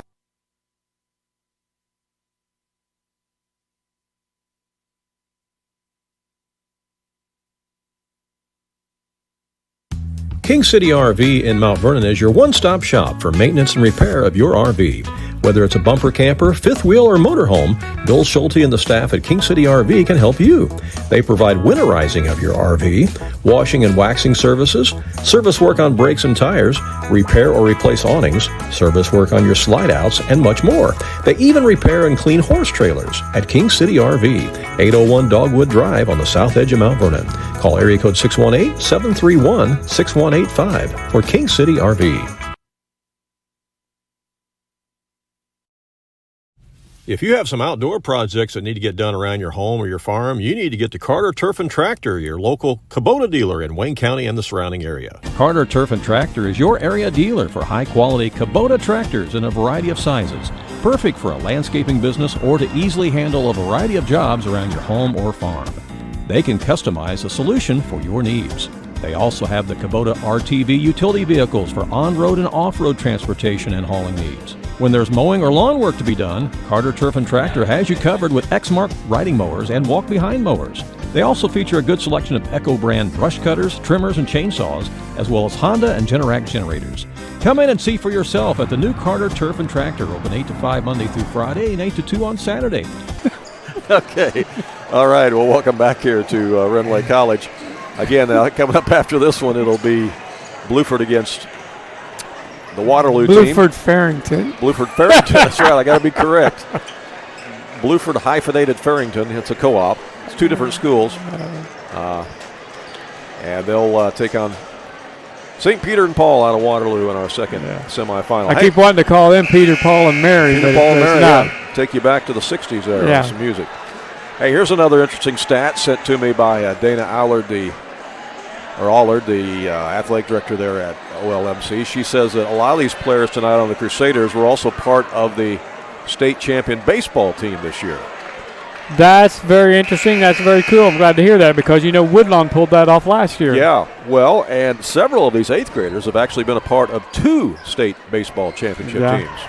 King City RV in Mount Vernon is your one-stop shop for maintenance and repair of your RV. Whether it's a bumper camper, fifth wheel, or motorhome, Bill Schulte and the staff at King City RV can help you. They provide winterizing of your RV, washing and waxing services, service work on brakes and tires, repair or replace awnings, service work on your slide-outs, and much more. They even repair and clean horse trailers at King City RV, 801 Dogwood Drive on the south edge of Mount Vernon. Call area code 618-731-6185 for King City RV. If you have some outdoor projects that need to get done around your home or your farm, you need to get to Carter Turf and Tractor, your local Kubota dealer in Wayne County and the surrounding area. Carter Turf and Tractor is your area dealer for high-quality Kubota tractors in a variety of sizes, perfect for a landscaping business or to easily handle a variety of jobs around your home or farm. They can customize a solution for your needs. They also have the Kubota RTV utility vehicles for on-road and off-road transportation and hauling needs. When there's mowing or lawn work to be done, Carter Turf and Tractor has you covered with Exmark riding mowers and walk-behind mowers. They also feature a good selection of Echo brand brush cutters, trimmers, and chainsaws, as well as Honda and Generac generators. Come in and see for yourself at the new Carter Turf and Tractor, open 8 to 5 Monday through Friday and 8 to 2 on Saturday. Okay. All right. Well, welcome back here to Rend Lake College. Again, coming up after this one, it'll be Bluford against the Waterloo team. Bluford-Farrington. Bluford-Farrington. That's right. I got to be correct. Bluford-Farrington. It's a co-op. It's two different schools. And they'll take on St. Peter and Paul out of Waterloo in our second semifinal. I keep wanting to call them Peter, Paul, and Mary, Peter, but Paul, and Mary, not. yeah. Take you back to the 60s there on some music. Hey, here's another interesting stat sent to me by Dana Allard, the or Allard, the athletic director there at OLMC. She says that a lot of these players tonight on the Crusaders were also part of the state champion baseball team this year. That's very interesting. That's very cool. I'm glad to hear that because, Woodlawn pulled that off last year. Yeah, well, and several of these 8th graders have actually been a part of 2 state baseball championship teams.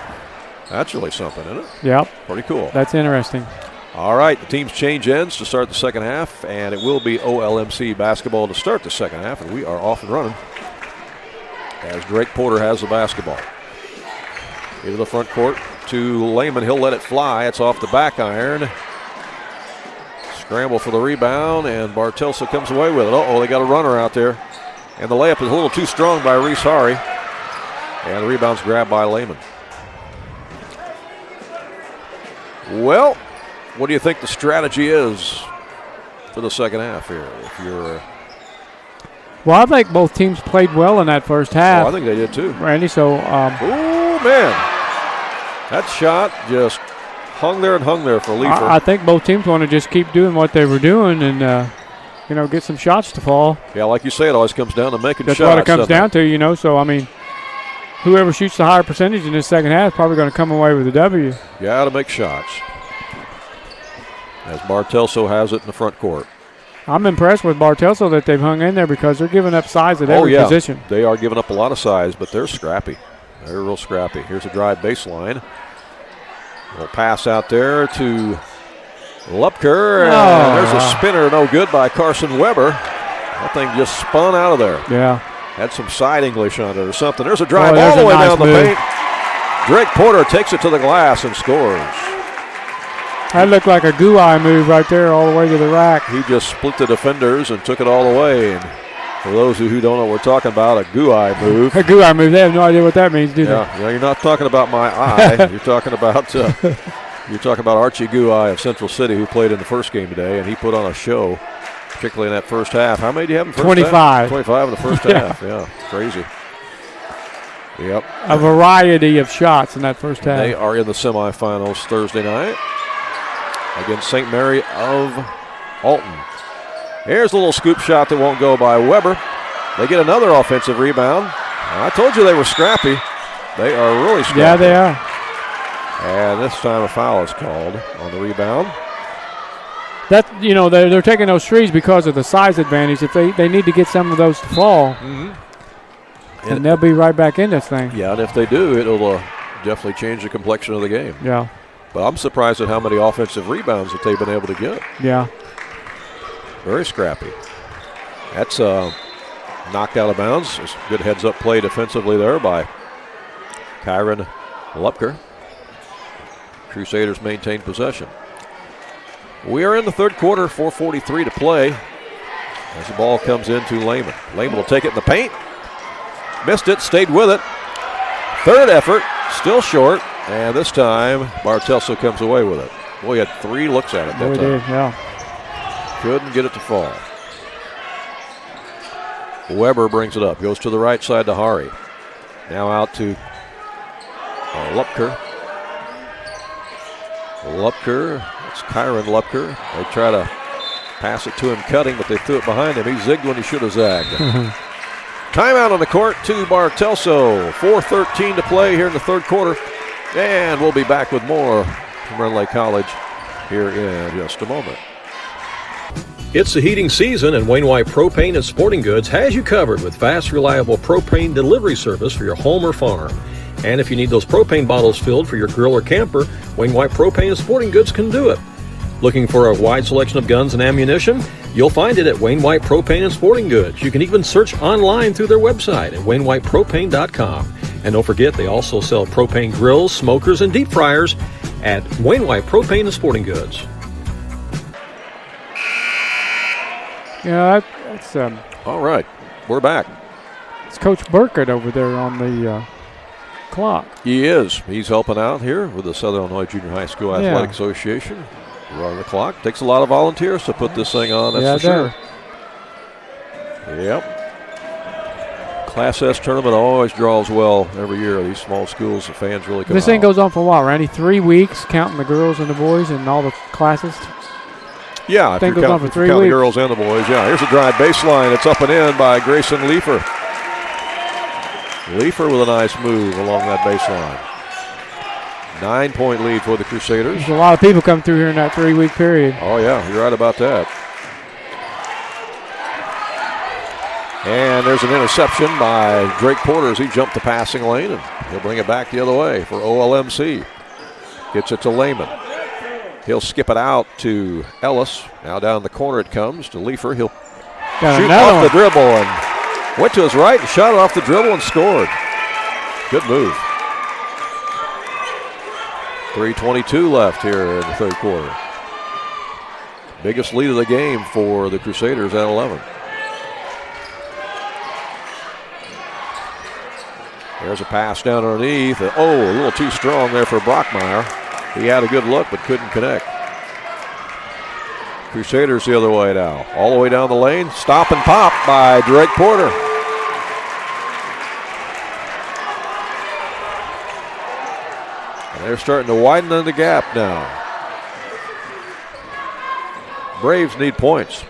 That's really something, isn't it? Yep. Pretty cool. That's interesting. All right, the teams change ends to start the second half, and it will be OLMC basketball to start the second half, and we are off and running as Drake Porter has the basketball. Into the front court to Lehman. He'll let it fly. It's off the back iron. Scramble for the rebound, and Bartelso comes away with it. They got a runner out there. And the layup is a little too strong by Reese Hari. And the rebound's grabbed by Lehman. Well, what do you think the strategy is for the second half here? Well, I think both teams played well in that first half. I think they did too. Randy, so. Oh, man. That shot just hung there for Leifer. I think both teams want to just keep doing what they were doing and, get some shots to fall. Yeah, like you say, it always comes down to making shots. That's what it comes down to, So, whoever shoots the higher percentage in this second half is probably going to come away with a W. You got to make shots. As Bartelso has it in the front court. I'm impressed with Bartelso that they've hung in there because they're giving up size at every position. They are giving up a lot of size, but they're scrappy. They're real scrappy. Here's a drive baseline. We'll pass out there to Lupker. And there's a spinner, no good by Carson Weber. That thing just spun out of there. Yeah. Had some side English on it or something. There's a drive all the way down the paint. Drake Porter takes it to the glass and scores. That looked like a goo-eye move right there all the way to the rack. He just split the defenders and took it all the way. And for those who don't know what we're talking about, a goo-eye move. A goo-eye move. They have no idea what that means, do they? Yeah, you're not talking about my eye. You're talking about Archie Goo-eye of Central City, who played in the first game today, and he put on a show, particularly in that first half. How many do you have in the first 25. half? 25 in the first half. Yeah, crazy. Yep. A variety of shots in that first half. They are in the semifinals Thursday night against St. Mary of Alton. Here's a little scoop shot that won't go by Weber. They get another offensive rebound. I told you they were scrappy. They are really scrappy. Yeah, they are. And this time a foul is called on the rebound. They're taking those threes because of the size advantage. If they need to get some of those to fall, and they'll be right back in this thing. Yeah, and if they do, it'll definitely change the complexion of the game. Yeah. But I'm surprised at how many offensive rebounds that they've been able to get. Yeah. Very scrappy. That's knocked out of bounds. It's a good heads-up play defensively there by Kyron Lupker. Crusaders maintain possession. We are in the third quarter, 4:43 to play. As the ball comes into Lehman. Lehman will take it in the paint. Missed it, stayed with it. Third effort, still short. And this time, Bartelso comes away with it. Boy, he had 3 looks at it that time. Did, yeah. Couldn't get it to fall. Weber brings it up. Goes to the right side to Hari. Now out to Lupker. It's Kyron Lupker. They try to pass it to him cutting, but they threw it behind him. He zigged when he should have zagged. Timeout on the court to Bartelso. 4:13 to play here in the third quarter. And we'll be back with more from Rend Lake College here in just a moment. It's the heating season, and Wainwright Propane and Sporting Goods has you covered with fast, reliable propane delivery service for your home or farm. And if you need those propane bottles filled for your grill or camper, Wainwright Propane and Sporting Goods can do it. Looking for a wide selection of guns and ammunition? You'll find it at Wainwright Propane and Sporting Goods. You can even search online through their website at wainwrightpropane.com. And don't forget, they also sell propane grills, smokers, and deep fryers at Wainwright Propane and Sporting Goods. Yeah, that's All right, we're back. It's Coach Burkett over there on the clock. He is. He's helping out here with the Southern Illinois Junior High School Athletic Association. We're on the clock. Takes a lot of volunteers to put this thing on, that's for sure. Yep. Class S tournament always draws well every year. These small schools, the fans really come out. This thing goes on for a while, Randy? 3 weeks, counting the girls and the boys and all the classes? Yeah, I think they're going for 3 count the weeks. girls and the boys. Yeah, here's a drive baseline. It's up and in by Grayson Leifer. Leifer with a nice move along that baseline. 9-point lead for the Crusaders. There's a lot of people come through here in that 3-week period. Oh, yeah, you're right about that. And there's an interception by Drake Porter as he jumped the passing lane, and he'll bring it back the other way for OLMC. Gets it to Lehman. He'll skip it out to Ellis. Now down the corner it comes to Leifer. He'll shoot off the dribble and went to his right and shot it off the dribble and scored. Good move. 3:22 left here in the third quarter. Biggest lead of the game for the Crusaders at 11. There's a pass down underneath. Oh, a little too strong there for Brockmeyer. He had a good look but couldn't connect. Crusaders the other way now. All the way down the lane. Stop and pop by Drake Porter. And they're starting to widen the gap now. Braves need points.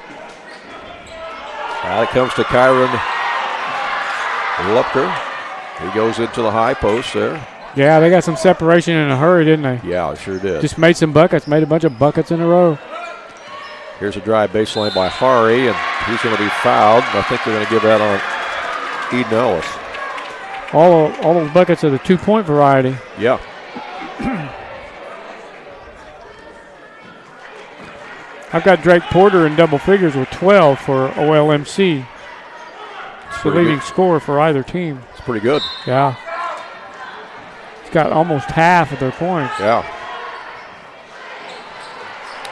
Now it comes to Kyron Lupker. He goes into the high post there. Yeah, they got some separation in a hurry, didn't they? Yeah, sure did. Just made some buckets, made a bunch of buckets in a row. Here's a drive baseline by Hari, and he's going to be fouled. I think they're going to give that on Eden Ellis. All those buckets are the 2-point variety. Yeah. I've got Drake Porter in double figures with 12 for OLMC. It's the leading scorer for either team. It's pretty good. Yeah. He's got almost half of their points. Yeah.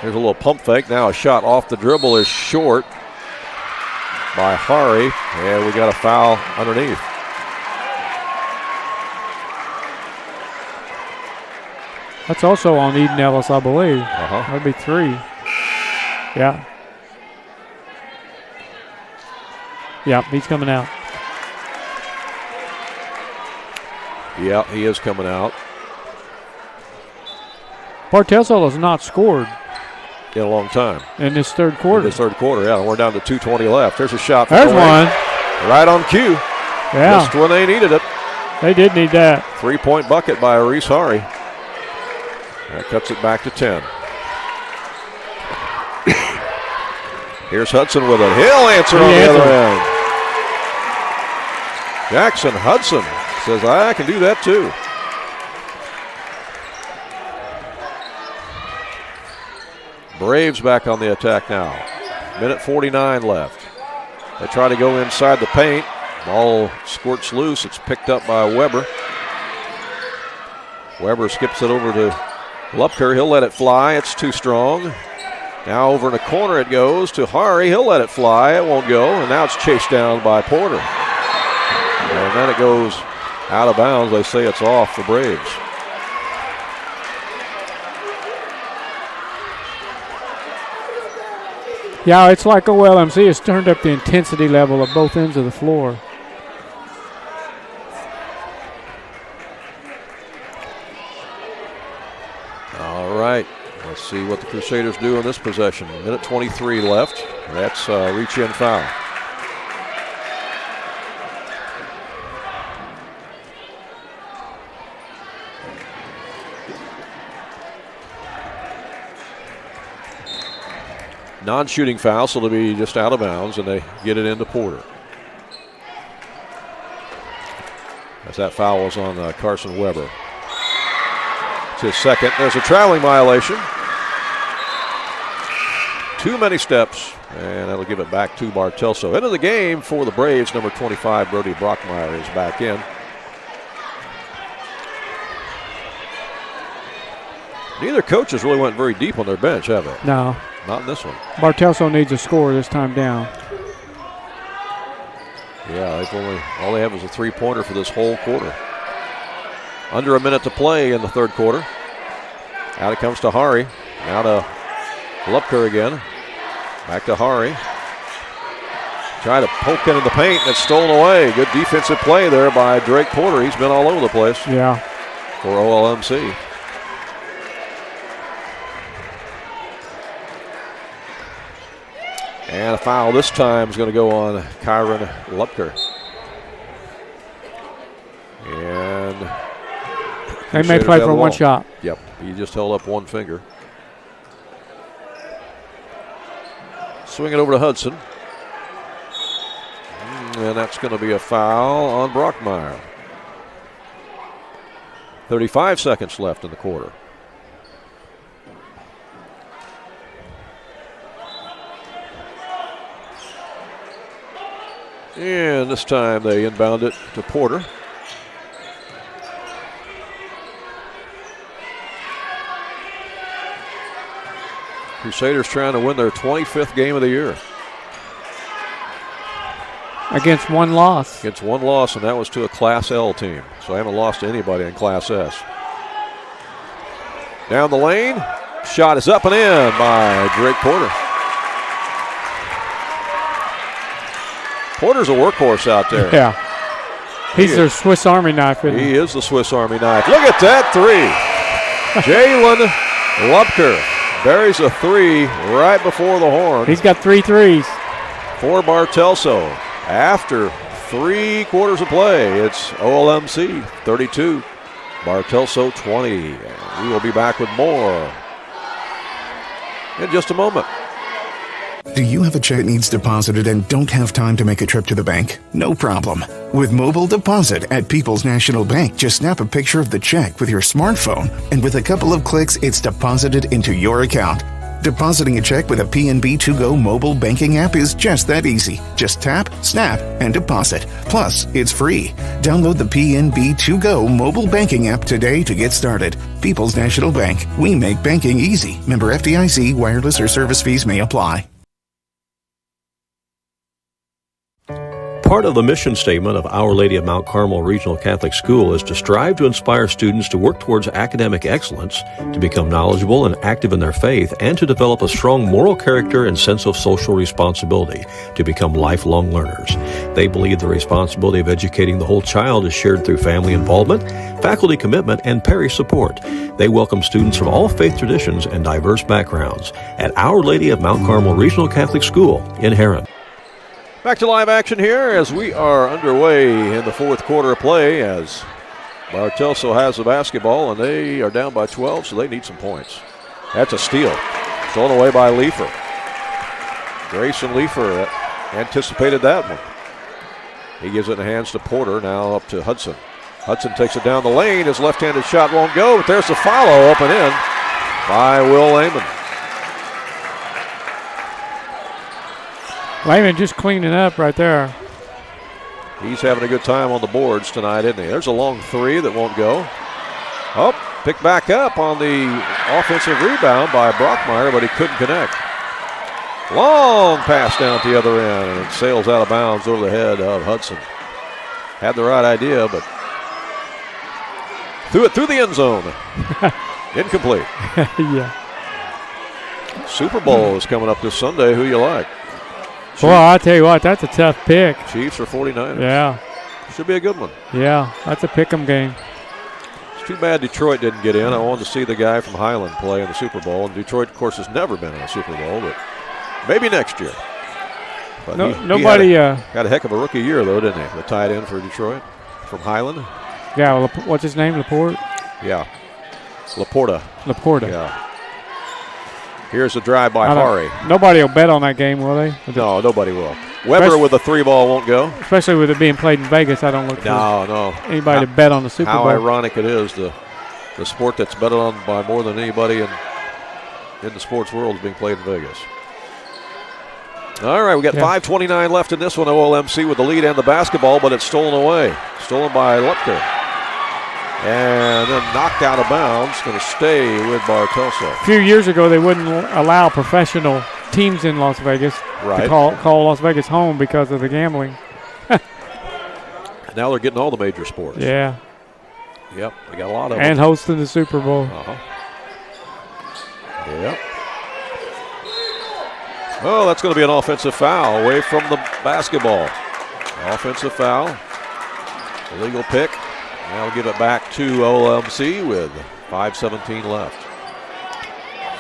Here's a little pump fake. Now a shot off the dribble is short by Hari. And we got a foul underneath. That's also on Eden Ellis, I believe. That'd be 3. Yeah. Yeah, he's coming out. Yeah, he is coming out. Bartelso has not scored In a long time. in this third quarter. In this third quarter, yeah. We're down to 2:20 left. There's a shot. There's one. Right on cue. Yeah. Just when they needed it. They did need that. 3-point bucket by Reese Hari. That cuts it back to 10. Here's Hudson with it. He'll answer on the other end. Jackson Hudson says, I can do that too. Braves back on the attack now. Minute 49 left. They try to go inside the paint. Ball squirts loose. It's picked up by Weber. Weber skips it over to Lupker. He'll let it fly. It's too strong. Now over in the corner it goes to Hari. He'll let it fly. It won't go. And now it's chased down by Porter. And then it goes out of bounds. They say it's off the Braves. Yeah, it's like OLMC has turned up the intensity level of both ends of the floor. All right. Let's see what the Crusaders do in this possession. Minute 23 left. That's a reach-in foul. Non-shooting foul, so it'll be just out of bounds, and they get it into Porter. As that foul was on Carson Weber. It's his second. There's a traveling violation. Too many steps, and that'll give it back to Bartelso. Into the game for the Braves, number 25, Brody Brockmeyer is back in. Neither coaches really went very deep on their bench, have they? No. Not in this one. Bartelso needs a score this time down. Yeah, all they have is a three-pointer for this whole quarter. Under a minute to play in the third quarter. Out it comes to Hari. Now to Lupker again. Back to Hari. Try to poke into the paint, and it's stolen away. Good defensive play there by Drake Porter. He's been all over the place. Yeah. For OLMC. And a foul this time is going to go on Kyron Lupker. And they may play for one shot. Yep, he just held up one finger. Swing it over to Hudson. And that's going to be a foul on Brockmeyer. 35 seconds left in the quarter. And this time they inbound it to Porter. Crusaders trying to win their 25th game of the year. Against one loss. Against one loss, and that was to a Class L team. So I haven't lost to anybody in Class S. Down the lane. Shot is up and in by Drake Porter. Porter's a workhorse out there. Yeah. He's their Swiss Army knife, isn't he? He is the Swiss Army knife. Look at that three. Jalen Lupker buries a three right before the horn. He's got 3 threes. For Bartelso. After 3 quarters of play, it's OLMC 32, Bartelso 20. And we will be back with more in just a moment. Do you have a check that needs deposited and don't have time to make a trip to the bank? No problem. With Mobile Deposit at People's National Bank, just snap a picture of the check with your smartphone, and with a couple of clicks, it's deposited into your account. Depositing a check with a PNB To-Go mobile banking app is just that easy. Just tap, snap, and deposit. Plus, it's free. Download the PNB To-Go mobile banking app today to get started. People's National Bank. We make banking easy. Member FDIC. Wireless or service fees may apply. Part of the mission statement of Our Lady of Mount Carmel Regional Catholic School is to strive to inspire students to work towards academic excellence, to become knowledgeable and active in their faith, and to develop a strong moral character and sense of social responsibility, to become lifelong learners. They believe the responsibility of educating the whole child is shared through family involvement, faculty commitment, and parish support. They welcome students from all faith traditions and diverse backgrounds at Our Lady of Mount Carmel Regional Catholic School in Heron. Back to live action here as we are underway in the 4th quarter of play as Bartelso has the basketball and they are down by 12, so they need some points. That's a steal. Stolen away by Leifer. Grayson Leifer anticipated that one. He gives it in the hands to Porter, now up to Hudson. Hudson takes it down the lane. His left-handed shot won't go, but there's the follow up and in by Will Lehman. Lehman just cleaning up right there. He's having a good time on the boards tonight, isn't he? There's a long three that won't go. Oh, picked back up on the offensive rebound by Brockmeyer, but he couldn't connect. Long pass down at the other end, and it sails out of bounds over the head of Hudson. Had the right idea, but threw it through the end zone. Incomplete. Yeah. Super Bowl is coming up this Sunday. Who you like? Well, I tell you what, that's a tough pick. Chiefs or 49ers? Yeah. Should be a good one. Yeah, that's a pick 'em game. It's too bad Detroit didn't get in. I wanted to see the guy from Highland play in the Super Bowl. And Detroit, of course, has never been in a Super Bowl, but maybe next year. But nobody he had a heck of a rookie year, though, didn't he? The tight end for Detroit from Highland. Yeah, well, what's his name, Laporte? Yeah, Laporta. Yeah. Here's a drive by Hari. Nobody will bet on that game, will they? No, nobody will. Weber with a 3-ball won't go. Especially with it being played in Vegas, I don't look for anybody to bet on the Super Bowl. How ironic it is, the sport that's bet on by more than anybody in the sports world is being played in Vegas. All right, we got 5:29 left in this one. OLMC with the lead and the basketball, but it's stolen away. Stolen by Lupker. And then knocked out of bounds. Going to stay with Bartelso. A few years ago, they wouldn't allow professional teams in Las Vegas to call Las Vegas home because of the gambling. Now they're getting all the major sports. Yeah. Yep, they got a lot of and them. hosting the Super Bowl. Yep. Oh, that's going to be an offensive foul away from the basketball. Offensive foul. Illegal pick. Now we'll give it back to OLMC with 5:17 left.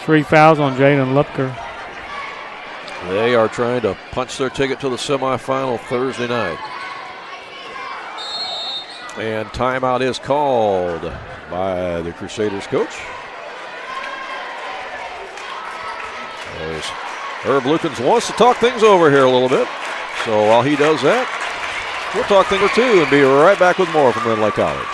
3 fouls on Jalen Lupker. They are trying to punch their ticket to the semifinal Thursday night. And timeout is called by the Crusaders coach. As Herb Lukens wants to talk things over here a little bit. So while he does that, we'll talk thing or two and be right back with more from Rend Lake College.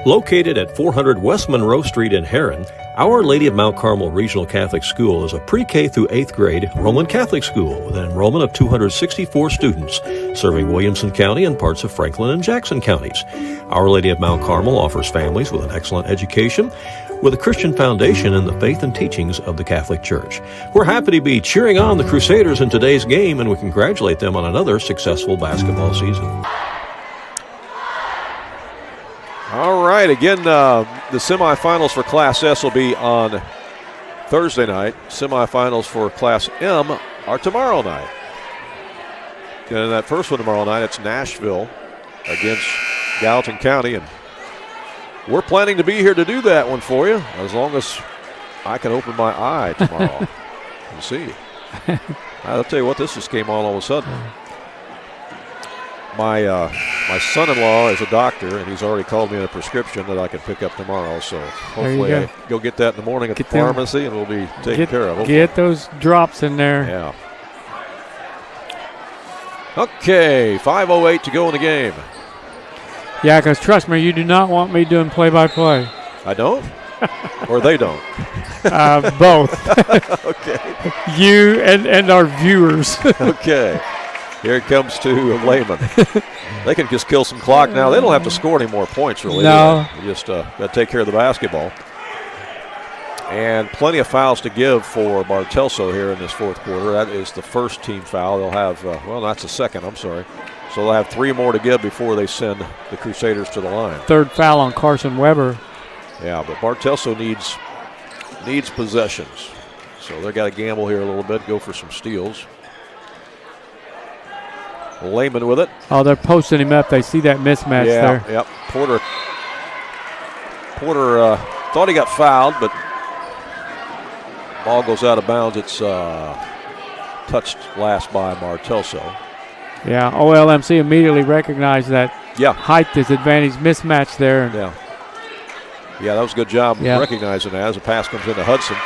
Located at 400 West Monroe Street in Herrin, Our Lady of Mount Carmel Regional Catholic School is a pre-K through 8th grade Roman Catholic school with an enrollment of 264 students, serving Williamson County and parts of Franklin and Jackson counties. Our Lady of Mount Carmel offers families with an excellent education with a Christian foundation in the faith and teachings of the Catholic Church. We're happy to be cheering on the Crusaders in today's game, and we congratulate them on another successful basketball season. All right, again, the semifinals for Class S will be on Thursday night. Semifinals for Class M are tomorrow night. And that first one tomorrow night, it's Nashville against Gallatin County. And we're planning to be here to do that one for you, as long as I can open my eye tomorrow and see. I'll tell you what, this just came on all of a sudden. My son-in-law is a doctor, and he's already called me a prescription that I can pick up tomorrow. So hopefully I go get that in the morning at the pharmacy, and we'll be taken care of. Hopefully. Get those drops in there. Yeah. Okay, 5:08 to go in the game. Yeah, because trust me, you do not want me doing play-by-play. I don't? Or they don't? Both. Okay. You and our viewers. Okay. Here it comes to Lehman. They can just kill some clock now. They don't have to score any more points, really. No. They just got to take care of the basketball. And plenty of fouls to give for Bartelso here in this fourth quarter. That is the first team foul. They'll have, that's the second, I'm sorry. So they'll have 3 more to give before they send the Crusaders to the line. Third foul on Carson Weber. Yeah, but Bartelso needs possessions. So they've got to gamble here a little bit, go for some steals. Lehman with it. Oh, they're posting him up. They see that mismatch there. Yep. Porter thought he got fouled, but ball goes out of bounds. It's touched last by Bartelso. Yeah, OLMC immediately recognized that height disadvantage mismatch there. Yeah, that was a good job recognizing that as a pass comes into Hudson.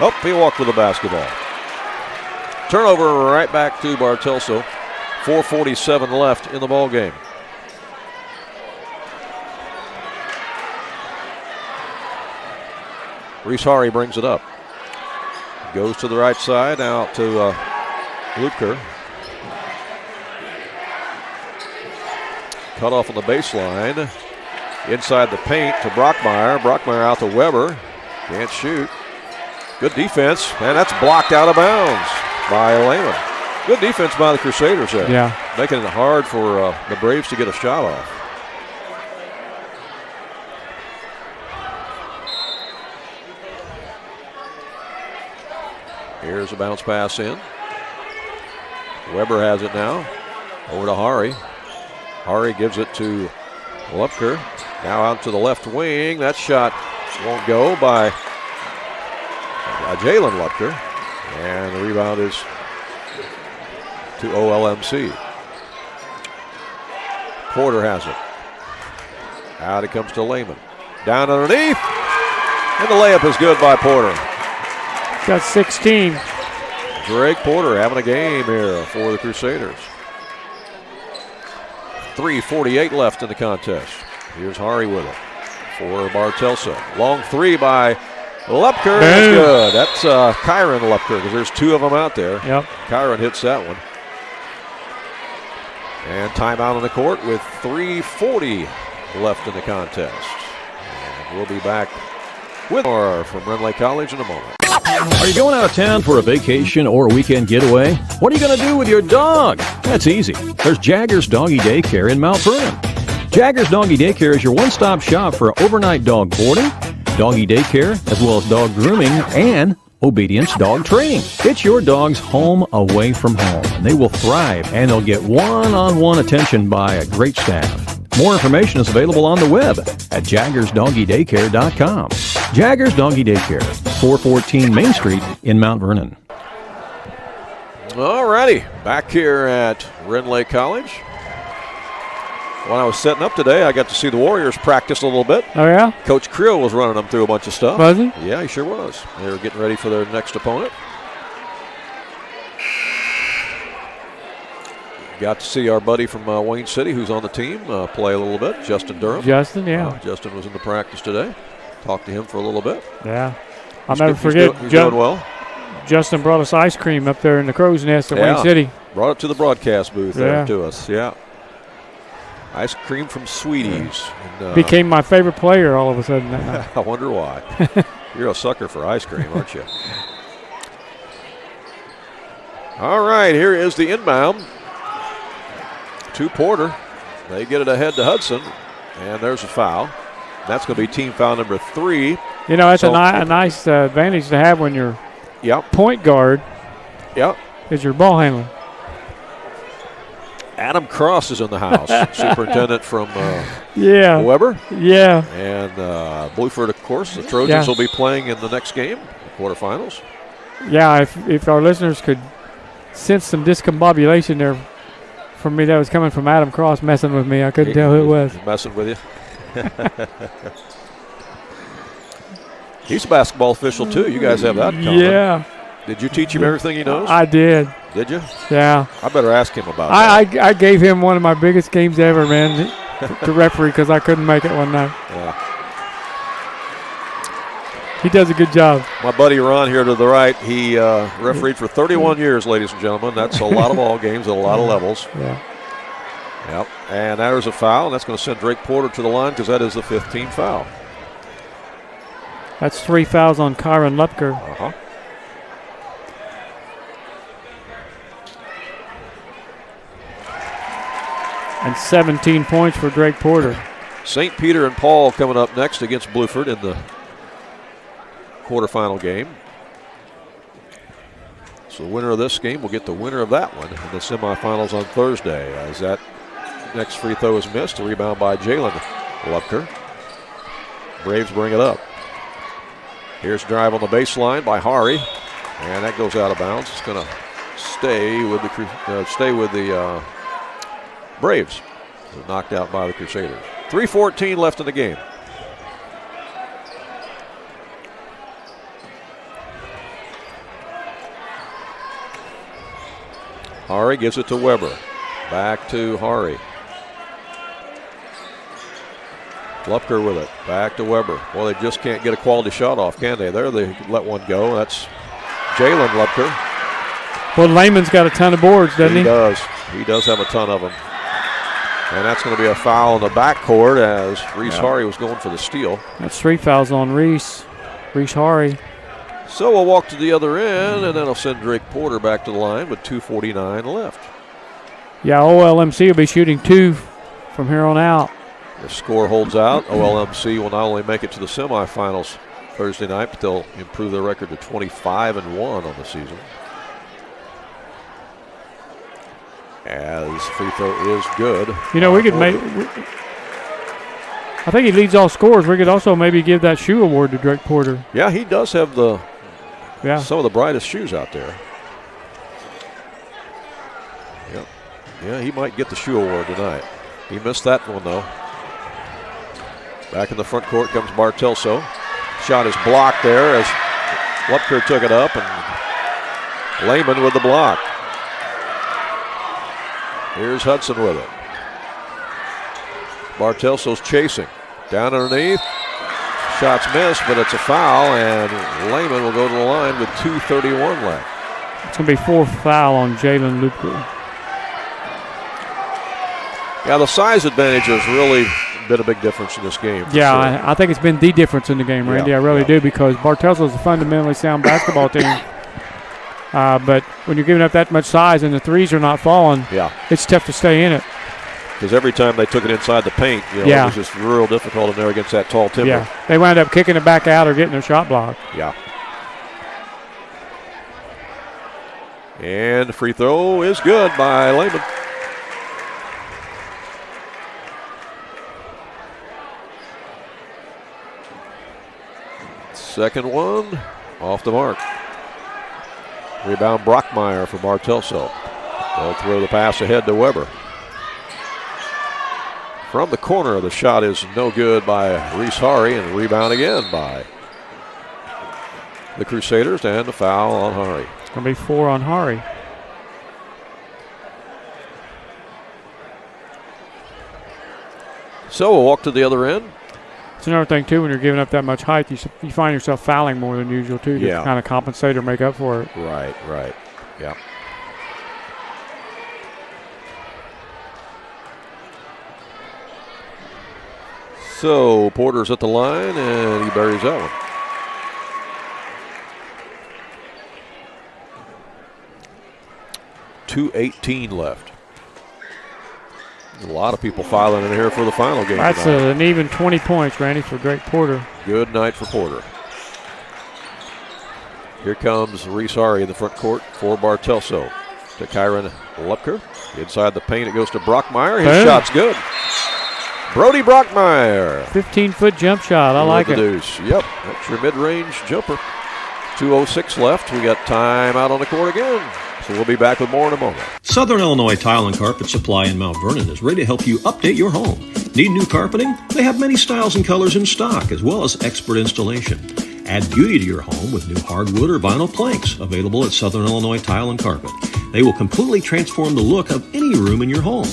Oh, he walked with the basketball. Turnover right back to Bartelso. 4:47 left in the ball game. Reese Hari brings it up. Goes to the right side, out to Lutker. Cut off on the baseline. Inside the paint to Brockmeyer. Brockmeyer out to Weber. Can't shoot. Good defense, and that's blocked out of bounds by Lehman. Good defense by the Crusaders there. Yeah. Making it hard for the Braves to get a shot off. Here's a bounce pass in. Weber has it now. Over to Hari. Hari gives it to Lupker. Now out to the left wing. That shot won't go by Jalen Lupker. And the rebound is to OLMC. Porter has it. Out it comes to Lehman. Down underneath. And the layup is good by Porter. Got 16. Drake Porter having a game here for the Crusaders. 3:48 left in the contest. Here's Hari with it for Bartelso. Long 3 by Lupker. That's good. That's Kyron Lupker, because there's 2 of them out there. Yep. Kyron hits that one. And timeout on the court with 3:40 left in the contest. And we'll be back with more from Rend Lake College in a moment. Are you going out of town for a vacation or a weekend getaway? What are you going to do with your dog? That's easy. There's Jaggers Doggy Daycare in Mount Vernon. Jaggers Doggy Daycare is your one-stop shop for overnight dog boarding, doggy daycare, as well as dog grooming and obedience dog training. It's your dog's home away from home, and they will thrive, and they'll get one-on-one attention by a great staff. More information is available on the web at jaggersdoggydaycare.com. Jaggers Doggy Daycare, 414 Main Street in Mount Vernon. All righty, back here at Rend Lake College. When I was setting up today, I got to see the Warriors practice a little bit. Oh, yeah? Coach Creel was running them through a bunch of stuff. Was he? Yeah, he sure was. They were getting ready for their next opponent. Got to see our buddy from Wayne City, who's on the team, play a little bit, Justin Durham. Justin, yeah. Justin was in the practice today. Talked to him for a little bit. Yeah. I'll never forget. He's doing well. Justin brought us ice cream up there in the Crow's Nest at Wayne City. Brought it to the broadcast booth there to us, Ice cream from Sweeties. And, became my favorite player all of a sudden. I wonder why. You're a sucker for ice cream, aren't you? All right, here is the inbound to Porter. They get it ahead to Hudson, and there's a foul. That's going to be team foul number 3. You know, that's a nice advantage to have when you're point guard. Yep. Is your ball handler. Adam Cross is in the house, superintendent from Weber. Yeah. And Blueford, of course. The Trojans will be playing in the next game, the quarterfinals. Yeah, if our listeners could sense some discombobulation there from me, that was coming from Adam Cross messing with me. I couldn't tell who it was. Messing with you. He's a basketball official, too. You guys have that in common. Yeah. Did you teach him everything he knows? I did. Did you? Yeah. I better ask him about that. I gave him one of my biggest games ever, man, to referee because I couldn't make it one night. Yeah. He does a good job. My buddy Ron here to the right, he refereed for 31 years, ladies and gentlemen. That's a lot of ball games at a lot of levels. Yeah. Yep. And there's a foul, and that's going to send Drake Porter to the line because that is the 15th foul. That's 3 fouls on Kyron Lupker. Uh-huh. And 17 points for Drake Porter. St. Peter and Paul coming up next against Blueford in the quarterfinal game. So the winner of this game will get the winner of that one in the semifinals on Thursday. As that next free throw is missed, a rebound by Jalen Lupker. Braves bring it up. Here's drive on the baseline by Hari, and that goes out of bounds. It's going to stay with the Braves. Knocked out by the Crusaders. 3:14 left in the game. Hari gives it to Weber. Back to Hari. Lupker with it. Back to Weber. Well, they just can't get a quality shot off, can they? There they let one go. That's Jalen Lupker. Well, Lehman's got a ton of boards, doesn't he? He does. He does have a ton of them. And that's going to be a foul in the backcourt as Reese Hari was going for the steal. That's 3 fouls on Reese Hari. So we'll walk to the other end, and that'll send Drake Porter back to the line with 2:49 left. Yeah, OLMC will be shooting 2 from here on out. If score holds out, OLMC will not only make it to the semifinals Thursday night, but they'll improve their record to 25-1 on the season. As free throw is good. You know, we could make. I think he leads all scorers. We could also maybe give that shoe award to Drake Porter. Yeah, he does have some of the brightest shoes out there. Yep. Yeah, he might get the shoe award tonight. He missed that one though. Back in the front court comes Bartelso. Shot is blocked there as Lupker took it up, and Lehman with the block. Here's Hudson with it. Bartelso's chasing. Down underneath. Shots missed, but it's a foul, and Lehman will go to the line with 2:31 left. It's going to be 4th foul on Jalen Lupker. Yeah, the size advantage has really been a big difference in this game. Yeah, sure. I think it's been the difference in the game, Randy. I really do, because Bartelso is a fundamentally sound basketball team. But when you're giving up that much size and the threes are not falling, it's tough to stay in it. Because every time they took it inside the paint, it was just real difficult in there against that tall timber. Yeah, they wound up kicking it back out or getting their shot blocked. Yeah. And the free throw is good by Lehman. Second one off the mark. Rebound Brockmeyer for Bartelso. They'll throw the pass ahead to Weber. From the corner, the shot is no good by Reese Hari, and rebound again by the Crusaders, and the foul on Hari. It's going to be 4 on Hari. So we'll walk to the other end. It's another thing, too, when you're giving up that much height, you find yourself fouling more than usual, too, to kind of compensate or make up for it. Right, yeah. So Porter's at the line, and he buries that one. .218 left. A lot of people filing in here for the final game. That's an even 20 points, Randy, for Drake Porter. Good night for Porter. Here comes Reese Hari in the front court for Bartelso. To Kyron Lepker. Inside the paint, it goes to Brockmeyer. His shot's good. Brody Brockmeyer. 15-foot jump shot. I like it. Deuce. Yep, that's your mid-range jumper. 2:06 left. We got time out on the court again. So we'll be back with more in a moment. Southern Illinois Tile and Carpet Supply in Mount Vernon is ready to help you update your home. Need new carpeting? They have many styles and colors in stock, as well as expert installation. Add beauty to your home with new hardwood or vinyl planks available at Southern Illinois Tile and Carpet. They will completely transform the look of any room in your home.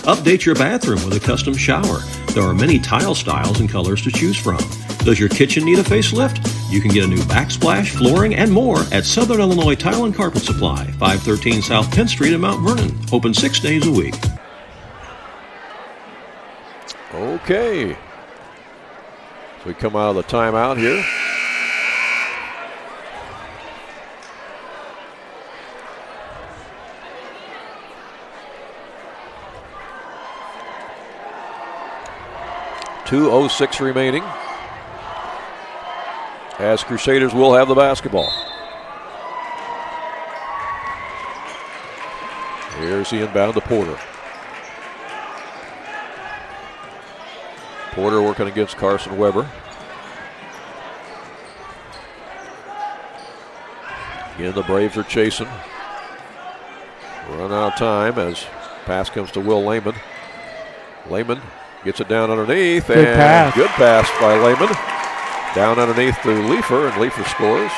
Update your bathroom with a custom shower. There are many tile styles and colors to choose from. Does your kitchen need a facelift? You can get a new backsplash, flooring, and more at Southern Illinois Tile and Carpet Supply, 513 South 10th Street in Mount Vernon. Open 6 days a week. Okay. So we come out of the timeout here. .206 remaining, as Crusaders will have the basketball. Here's the inbound to Porter. Porter working against Carson Weber. Again, the Braves are chasing. Run out of time as pass comes to Will Lehman. Lehman gets it down underneath. Good pass. Good pass by Lehman. Down underneath to Leifer, and Leifer scores.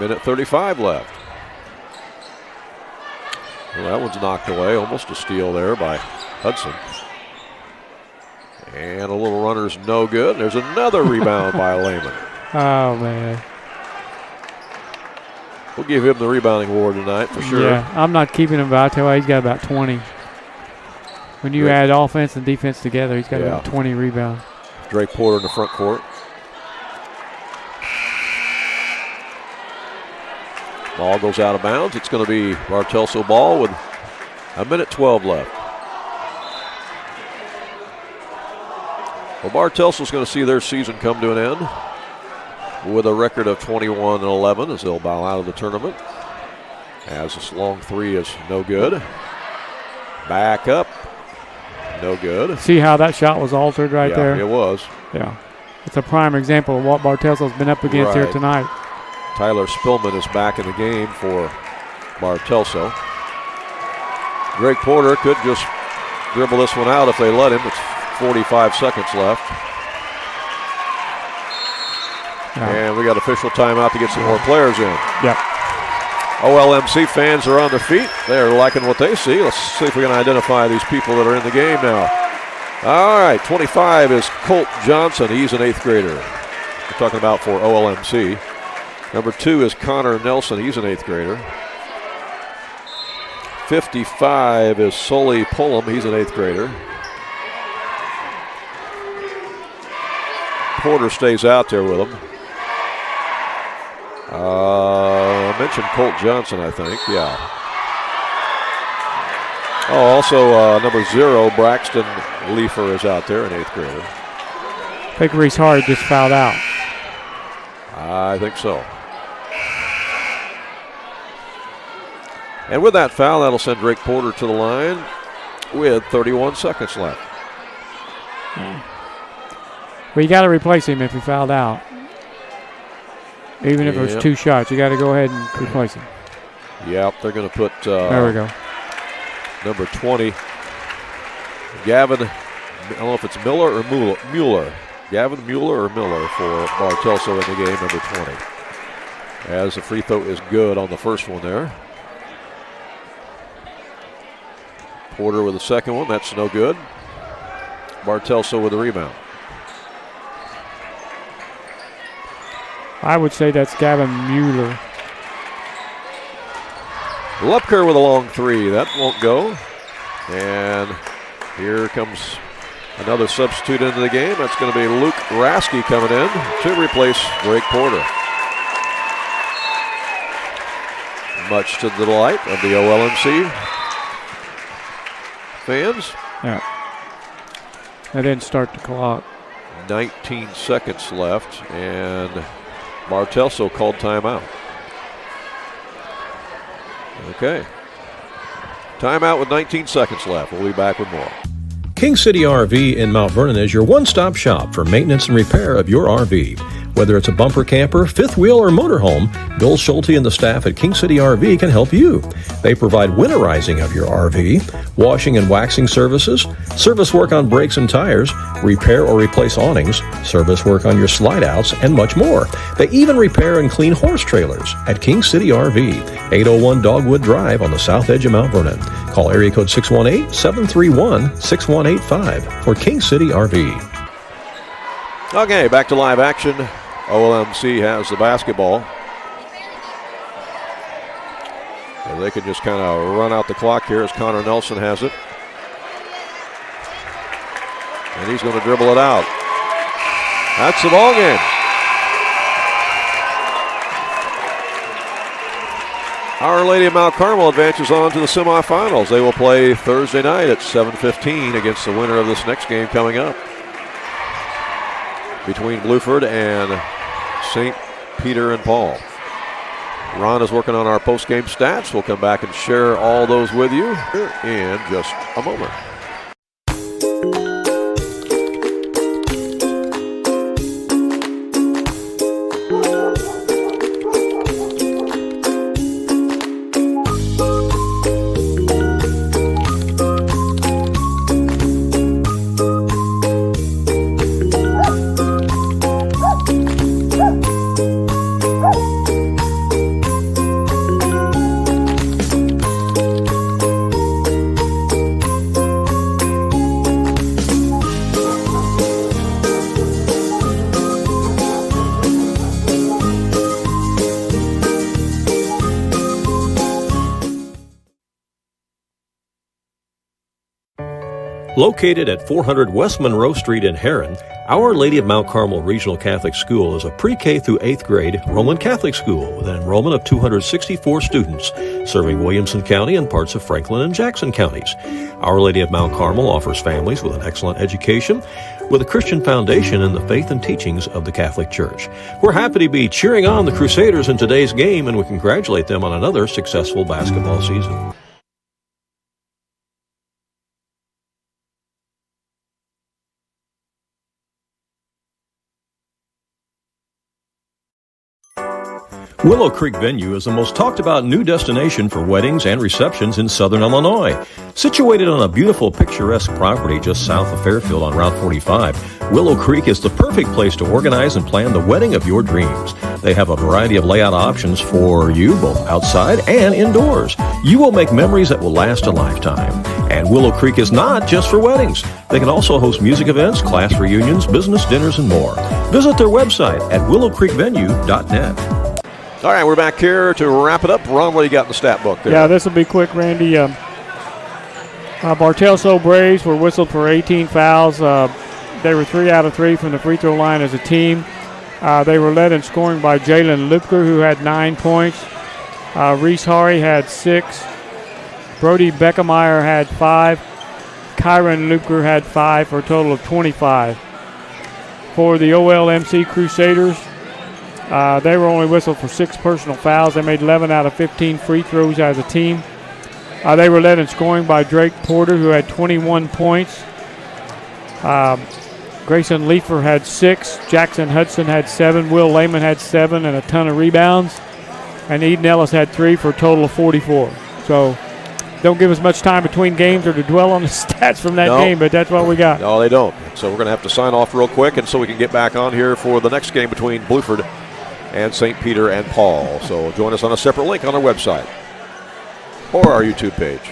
Minute 35 left. Well, that one's knocked away. Almost a steal there by Hudson. And a little runner's no good. There's another rebound by Lehman. Oh, man. We'll give him the rebounding award tonight for sure. Yeah, I'm not keeping him, but I tell you, he's got about 20. When you add offense and defense together, he's got about 20 rebounds. Drake Porter in the front court. Ball goes out of bounds. It's going to be Bartelso ball with a minute 12 left. Well, Bartelso's going to see their season come to an end with a record of 21-11 as they'll bow out of the tournament. As this long three is no good. Back up. No good. See how that shot was altered right there? Yeah, it was. Yeah. It's a prime example of what Bartelso's been up against here tonight. Tyler Spillman is back in the game for Bartelso. Drake Porter could just dribble this one out if they let him. It's 45 seconds left. Yeah. And we got official timeout to get some more players in. Yep. OLMC fans are on their feet. They're liking what they see. Let's see if we can identify these people that are in the game now. All right, 25 is Colt Johnson. He's an 8th grader. We're talking about for OLMC. Number 2 is Connor Nelson. He's an 8th grader. 55 is Sully Pullum. He's an 8th grader. Porter stays out there with him. I mentioned Colt Johnson, I think. Yeah. Oh, also number 0, Braxton Leifer is out there, an 8th grader. I think Reese Hari just fouled out. I think so. And with that foul, that'll send Drake Porter to the line with 31 seconds left. Well, you got to replace him if he fouled out. Even if it was 2 shots, you got to go ahead and replace him. Yep, they're going to put there we go. number 20, Gavin, I don't know if it's Miller or Mueller. Gavin Mueller or Miller for Bartelso in the game, number 20. As the free throw is good on the first one there. Porter with the second one, that's no good. Bartelso with the rebound. I would say that's Gavin Mueller. Lupker with a long 3. That won't go. And here comes another substitute into the game. That's going to be Luke Rasky coming in to replace Drake Porter. Much to the delight of the OLMC fans. Yeah. That didn't start the clock. 19 seconds left, and Bartelso called timeout. Okay. Timeout with 19 seconds left. We'll be back with more. King City RV in Mount Vernon is your one-stop shop for maintenance and repair of your RV. Whether it's a bumper camper, fifth wheel, or motorhome, Bill Schulte and the staff at King City RV can help you. They provide winterizing of your RV, washing and waxing services, service work on brakes and tires, repair or replace awnings, service work on your slide-outs, and much more. They even repair and clean horse trailers at King City RV, 801 Dogwood Drive on the south edge of Mount Vernon. Call area code 618-731-6185 for King City RV. Okay, back to live action. OLMC has the basketball. And they can just kind of run out the clock here as Connor Nelson has it. And he's going to dribble it out. That's the ball game. Our Lady of Mount Carmel advances on to the semifinals. They will play Thursday night at 7:15 against the winner of this next game coming up between Blueford and St. Peter and Paul. Ron is working on our post-game stats. We'll come back and share all those with you in just a moment. Located at 400 West Monroe Street in Herrin, Our Lady of Mount Carmel Regional Catholic School is a pre-K through 8th grade Roman Catholic school with an enrollment of 264 students, serving Williamson County and parts of Franklin and Jackson counties. Our Lady of Mount Carmel offers families with an excellent education with a Christian foundation in the faith and teachings of the Catholic Church. We're happy to be cheering on the Crusaders in today's game, and we congratulate them on another successful basketball season. Willow Creek Venue is the most talked about new destination for weddings and receptions in southern Illinois. Situated on a beautiful picturesque property just south of Fairfield on Route 45, Willow Creek is the perfect place to organize and plan the wedding of your dreams. They have a variety of layout options for you, both outside and indoors. You will make memories that will last a lifetime. And Willow Creek is not just for weddings. They can also host music events, class reunions, business dinners, and more. Visit their website at willowcreekvenue.net. All right, we're back here to wrap it up. Ron, what do you got in the stat book there? Yeah, this will be quick, Randy. Bartelso Braves were whistled for 18 fouls. They were 3 out of 3 from the free throw line as a team. They were led in scoring by Jalen Lupker, who had 9 points. Reese Hari had 6. Brody Beckemeyer had 5. Kyron Lupker had 5 for a total of 25. For the OLMC Crusaders, they were only whistled for 6 personal fouls. They made 11 out of 15 free throws as a team. They were led in scoring by Drake Porter, who had 21 points. Grayson Leifer had 6. Jackson Hudson had 7. Will Lehman had 7 and a ton of rebounds. And Eden Ellis had 3 for a total of 44. So don't give us much time between games or to dwell on the stats from that game, but that's what we got. No, they don't. So we're going to have to sign off real quick, and so we can get back on here for the next game between Bluford and St. Peter and Paul. So join us on a separate link on our website or our YouTube page.